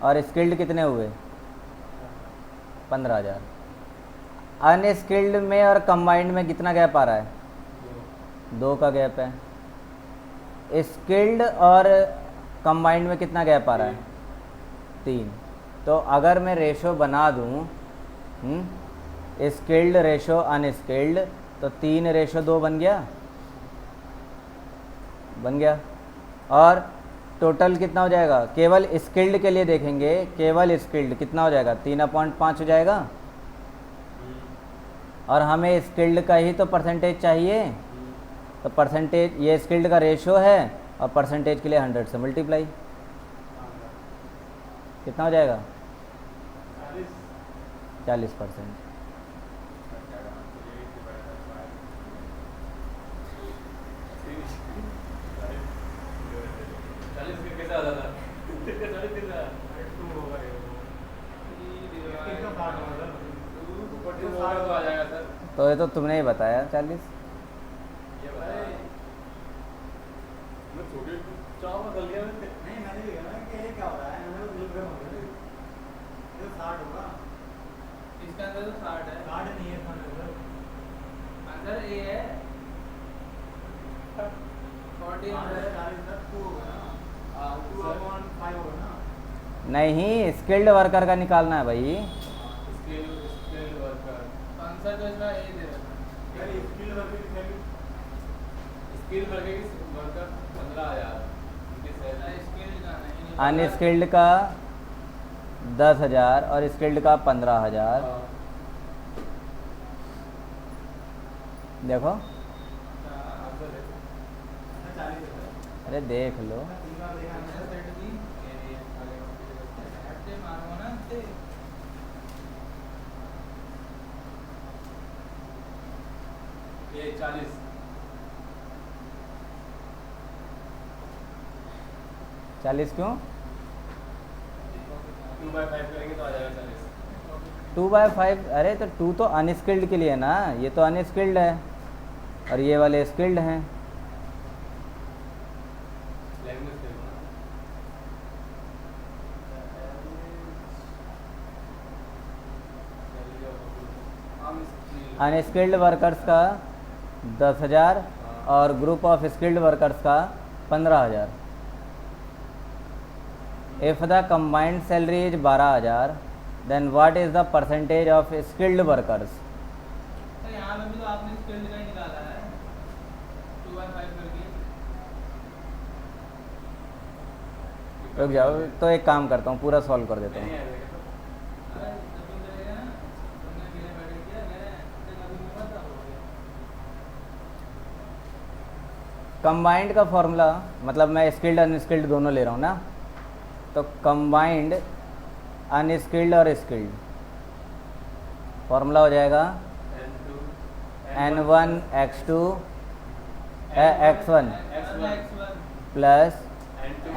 और स्किल्ड कितने हुए 15,000। अनस्किल्ड में और कंबाइंड में कितना गैप आ रहा है, 2 का गैप है। स्किल्ड और कंबाइंड में कितना गैप आ रहा है 3। तो अगर मैं रेशो बना दूँ स्किल्ड रेशो अनस्किल्ड तो 3:2 बन गया और टोटल कितना हो जाएगा, केवल स्किल्ड के लिए देखेंगे, केवल स्किल्ड कितना हो जाएगा 3/5 हो जाएगा और हमें स्किल्ड का ही तो परसेंटेज चाहिए। तो परसेंटेज ये स्किल्ड का रेशो है और परसेंटेज के लिए 100 से मल्टीप्लाई कितना हो जाएगा 40%। तो ये तो तुमने ही बताया 40। नहीं मैंने भी कहा कि ये क्या हो रहा है, मैंने तो बिल्कुल हो गया ये 60 होगा, इसका अंदर तो 60 है, 60 नहीं है इसका अंदर, अंदर ए है 40 अंदर 40 तक 2 होगा ना, 2/5 होगा ना। नहीं स्किल्ड वर्कर का निकालना है भाई। स्किल वर्कर आंसर तो इसका ए दे रखा है। यार स्किल वर्कर की सैलरी स्किल वर्कर 15,000 उनकी सैलरी। स्किल का नहीं अनस्किल्ड का 10,000 और स्किल्ड का 15,000। देखो आंसर है 40 है, अरे देख लो 3 बार देखा आंसर मैंने। सेट दी ऐसे मारो ना ऐसे। ये 40 40 क्यों 2/5 करेंगे तो आ जाएगा 40। 2/5? अरे तो 2 तो अनस्किल्ड के लिए ना, ये तो अनस्किल्ड है और ये वाले स्किल्ड हैं। लैंग्वेज के अनस्किल्ड वर्कर्स का 10,000 और ग्रुप ऑफ स्किल्ड वर्कर्स का 15,000। If the combined salary is 12,000 then what is the percentage of skilled workers. तो यहाँ में भी तो आपने स्किल्ड का ही निकाला है 2/5 करके। रुक जाओ तो एक काम करता हूँ, पूरा सॉल्व कर देता नहीं हूँ। आएगा अरे तभी करेगा ना, तुमने अकेले बैठ के किया, मेरे कभी नहीं पता हो गया। कंबाइंड का फॉर्मूला मतलब मैं स्किल्ड अनस्किल्ड दोनों ले रहा हूँ ना, तो कंबाइंड अनस्किल्ड और स्किल्ड फॉर्मूला हो जाएगा N1 X2 X1 plus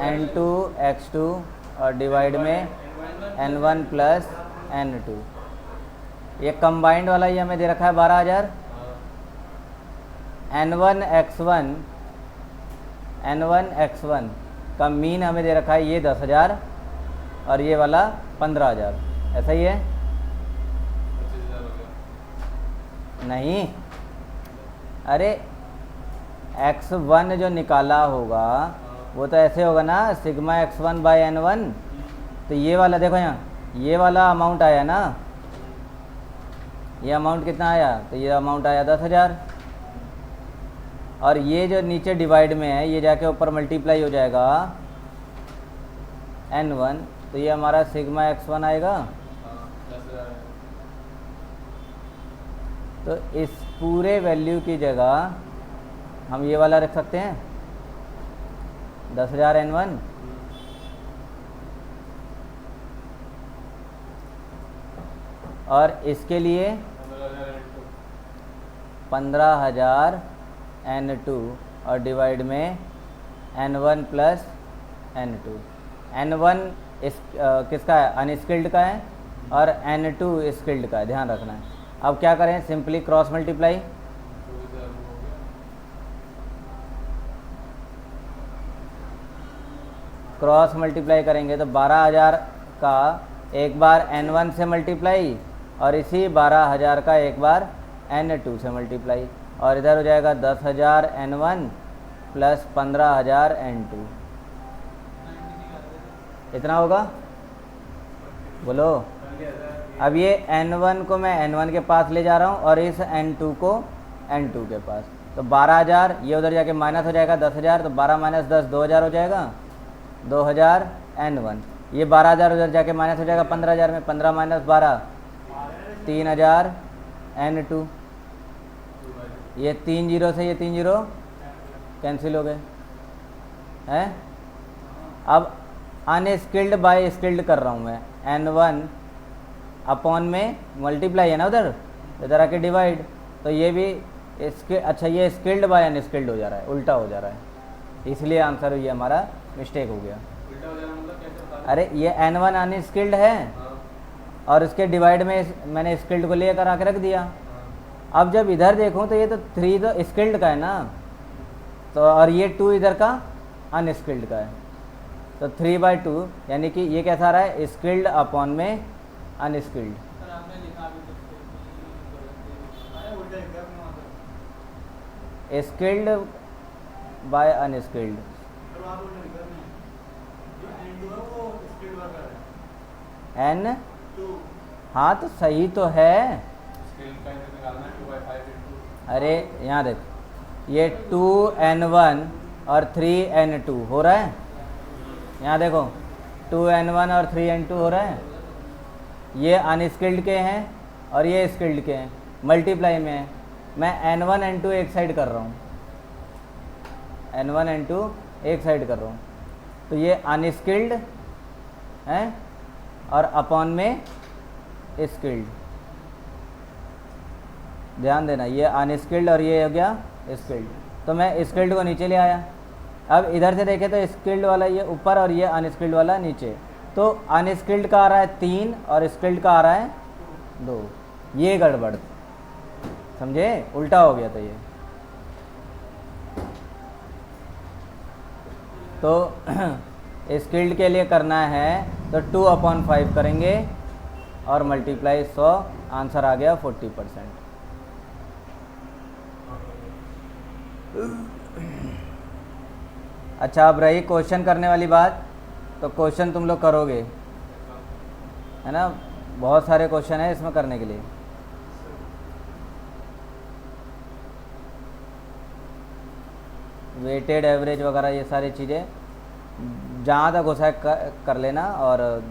N2 X2 और डिवाइड में N1 प्लस N2। ये कंबाइंड वाला ही हमें दे रखा है 12,000। N1 X1 का मीन हमें दे रखा है ये 10,000 और ये वाला 15,000, ऐसा ही है 25,000 हो गया। नहीं। अरे X1 जो निकाला होगा वो तो ऐसे होगा ना, सिग्मा x1 बाई n1। तो ये वाला देखो यहाँ, ये वाला अमाउंट आया ना, ये अमाउंट कितना आया, तो ये अमाउंट आया 10,000। और ये जो नीचे डिवाइड में है ये जाके ऊपर मल्टीप्लाई हो जाएगा n1, तो ये हमारा सिग्मा x1 आएगा। हाँ 10,000 है। तो इस पूरे वैल्यू की जगह हम ये वाला रख सकते हैं 10,000 n1। और इसके लिए 15,000 n2 और डिवाइड में n1 प्लस n2। n1 इस किसका है, अनस्किल्ड का है, और n2 स्किल्ड का है, ध्यान रखना है। अब क्या करें, simply cross multiply. Cross multiply करेंगे तो 12,000 का एक बार n1 से मल्टीप्लाई, और इसी 12,000 का एक बार n2 से मल्टीप्लाई, और इधर हो जाएगा 10,000 n1 प्लस 15,000 n2। इतना होगा, बोलो। अब ये n1 को मैं n1 के पास ले जा रहा हूँ और इस n2 को n2 के पास, तो 12,000 ये उधर जाके माइनस हो जाएगा 10,000, तो 12 माइनस 10 2,000 हो जाएगा, 2,000 n1। ये 12,000 उधर जाके माइनस हो जाएगा 15,000 में, 15 माइनस 12 3,000 n2। ये 3 जीरो से ये 3 जीरो कैंसिल हो गए हैं। अब अनस्किल्ड बाय स्किल्ड कर रहा हूँ मैं, n1 अपॉन में मल्टीप्लाई है ना उधर, इधर आके डिवाइड, तो ये भी इसके, अच्छा ये स्किल्ड बाय अनस्किल्ड हो जा रहा है, उल्टा हो जा रहा है, इसलिए आंसर ये हमारा मिस्टेक हो गया। उल्टा हो जाना मतलब कैसे बता रहे अरे ये n1 अनस्किल्ड है हो? हाँ, और इसके डिवाइड में मैंने स्किल्ड को लेकर आके रख दिया। हाँ। अब जब इधर देखूं तो ये तो 3 तो स्किल्ड का है ना, तो और ये 2 इधर का अनस्किल्ड का है, तो 3/2 यानी कि ये कैसा आ रहा है, स्किल्ड अपॉन में अनस्किल्ड। सर आपने लिखा अभी कुछ अरे उल्टा लिखा आपने वहाँ पर। स्किल्ड बाय अनस्किल्ड, तो आप उन्हें लिखा नहीं, जो n2 है वो स्किल्ड वर्कर है, n, तो हाँ तो सही तो है। स्केल का इधर निकालना है 2/5 into। अरे यहाँ देख, ये 2n1 और 3n2 हो रहा है, यहाँ देखो 2n1 और 3n2 हो रहा है, ये अनस्किल्ड के हैं और ये स्किल्ड के हैं, मल्टीप्लाई में है। मैं n1 n2 एक साइड कर रहा हूँ, n1 n2 एक साइड कर रहा हूँ, तो ये अनस्किल्ड हैं और अपॉन में स्किल्ड। ध्यान देना, ये अनस्किल्ड और ये हो गया स्किल्ड, तो मैं स्किल्ड को नीचे ले आया। अब इधर से देखें तो स्किल्ड वाला ये ऊपर और ये अनस्किल्ड वाला नीचे, तो अनस्किल्ड का आ रहा है 3 और स्किल्ड का आ रहा है 2, ये गड़बड़, समझे, उल्टा हो गया था ये। तो स्किल्ड के लिए करना है तो 2/5 करेंगे और मल्टीप्लाई 100, आंसर आ गया 40%। अच्छा, अब रही क्वेश्चन करने वाली बात, तो क्वेश्चन तुम लोग करोगे है ना, बहुत सारे क्वेश्चन है इसमें करने के लिए। वेटेड एवरेज वगैरह ये सारी चीज़ें जहाँ तक हो सके कर लेना, और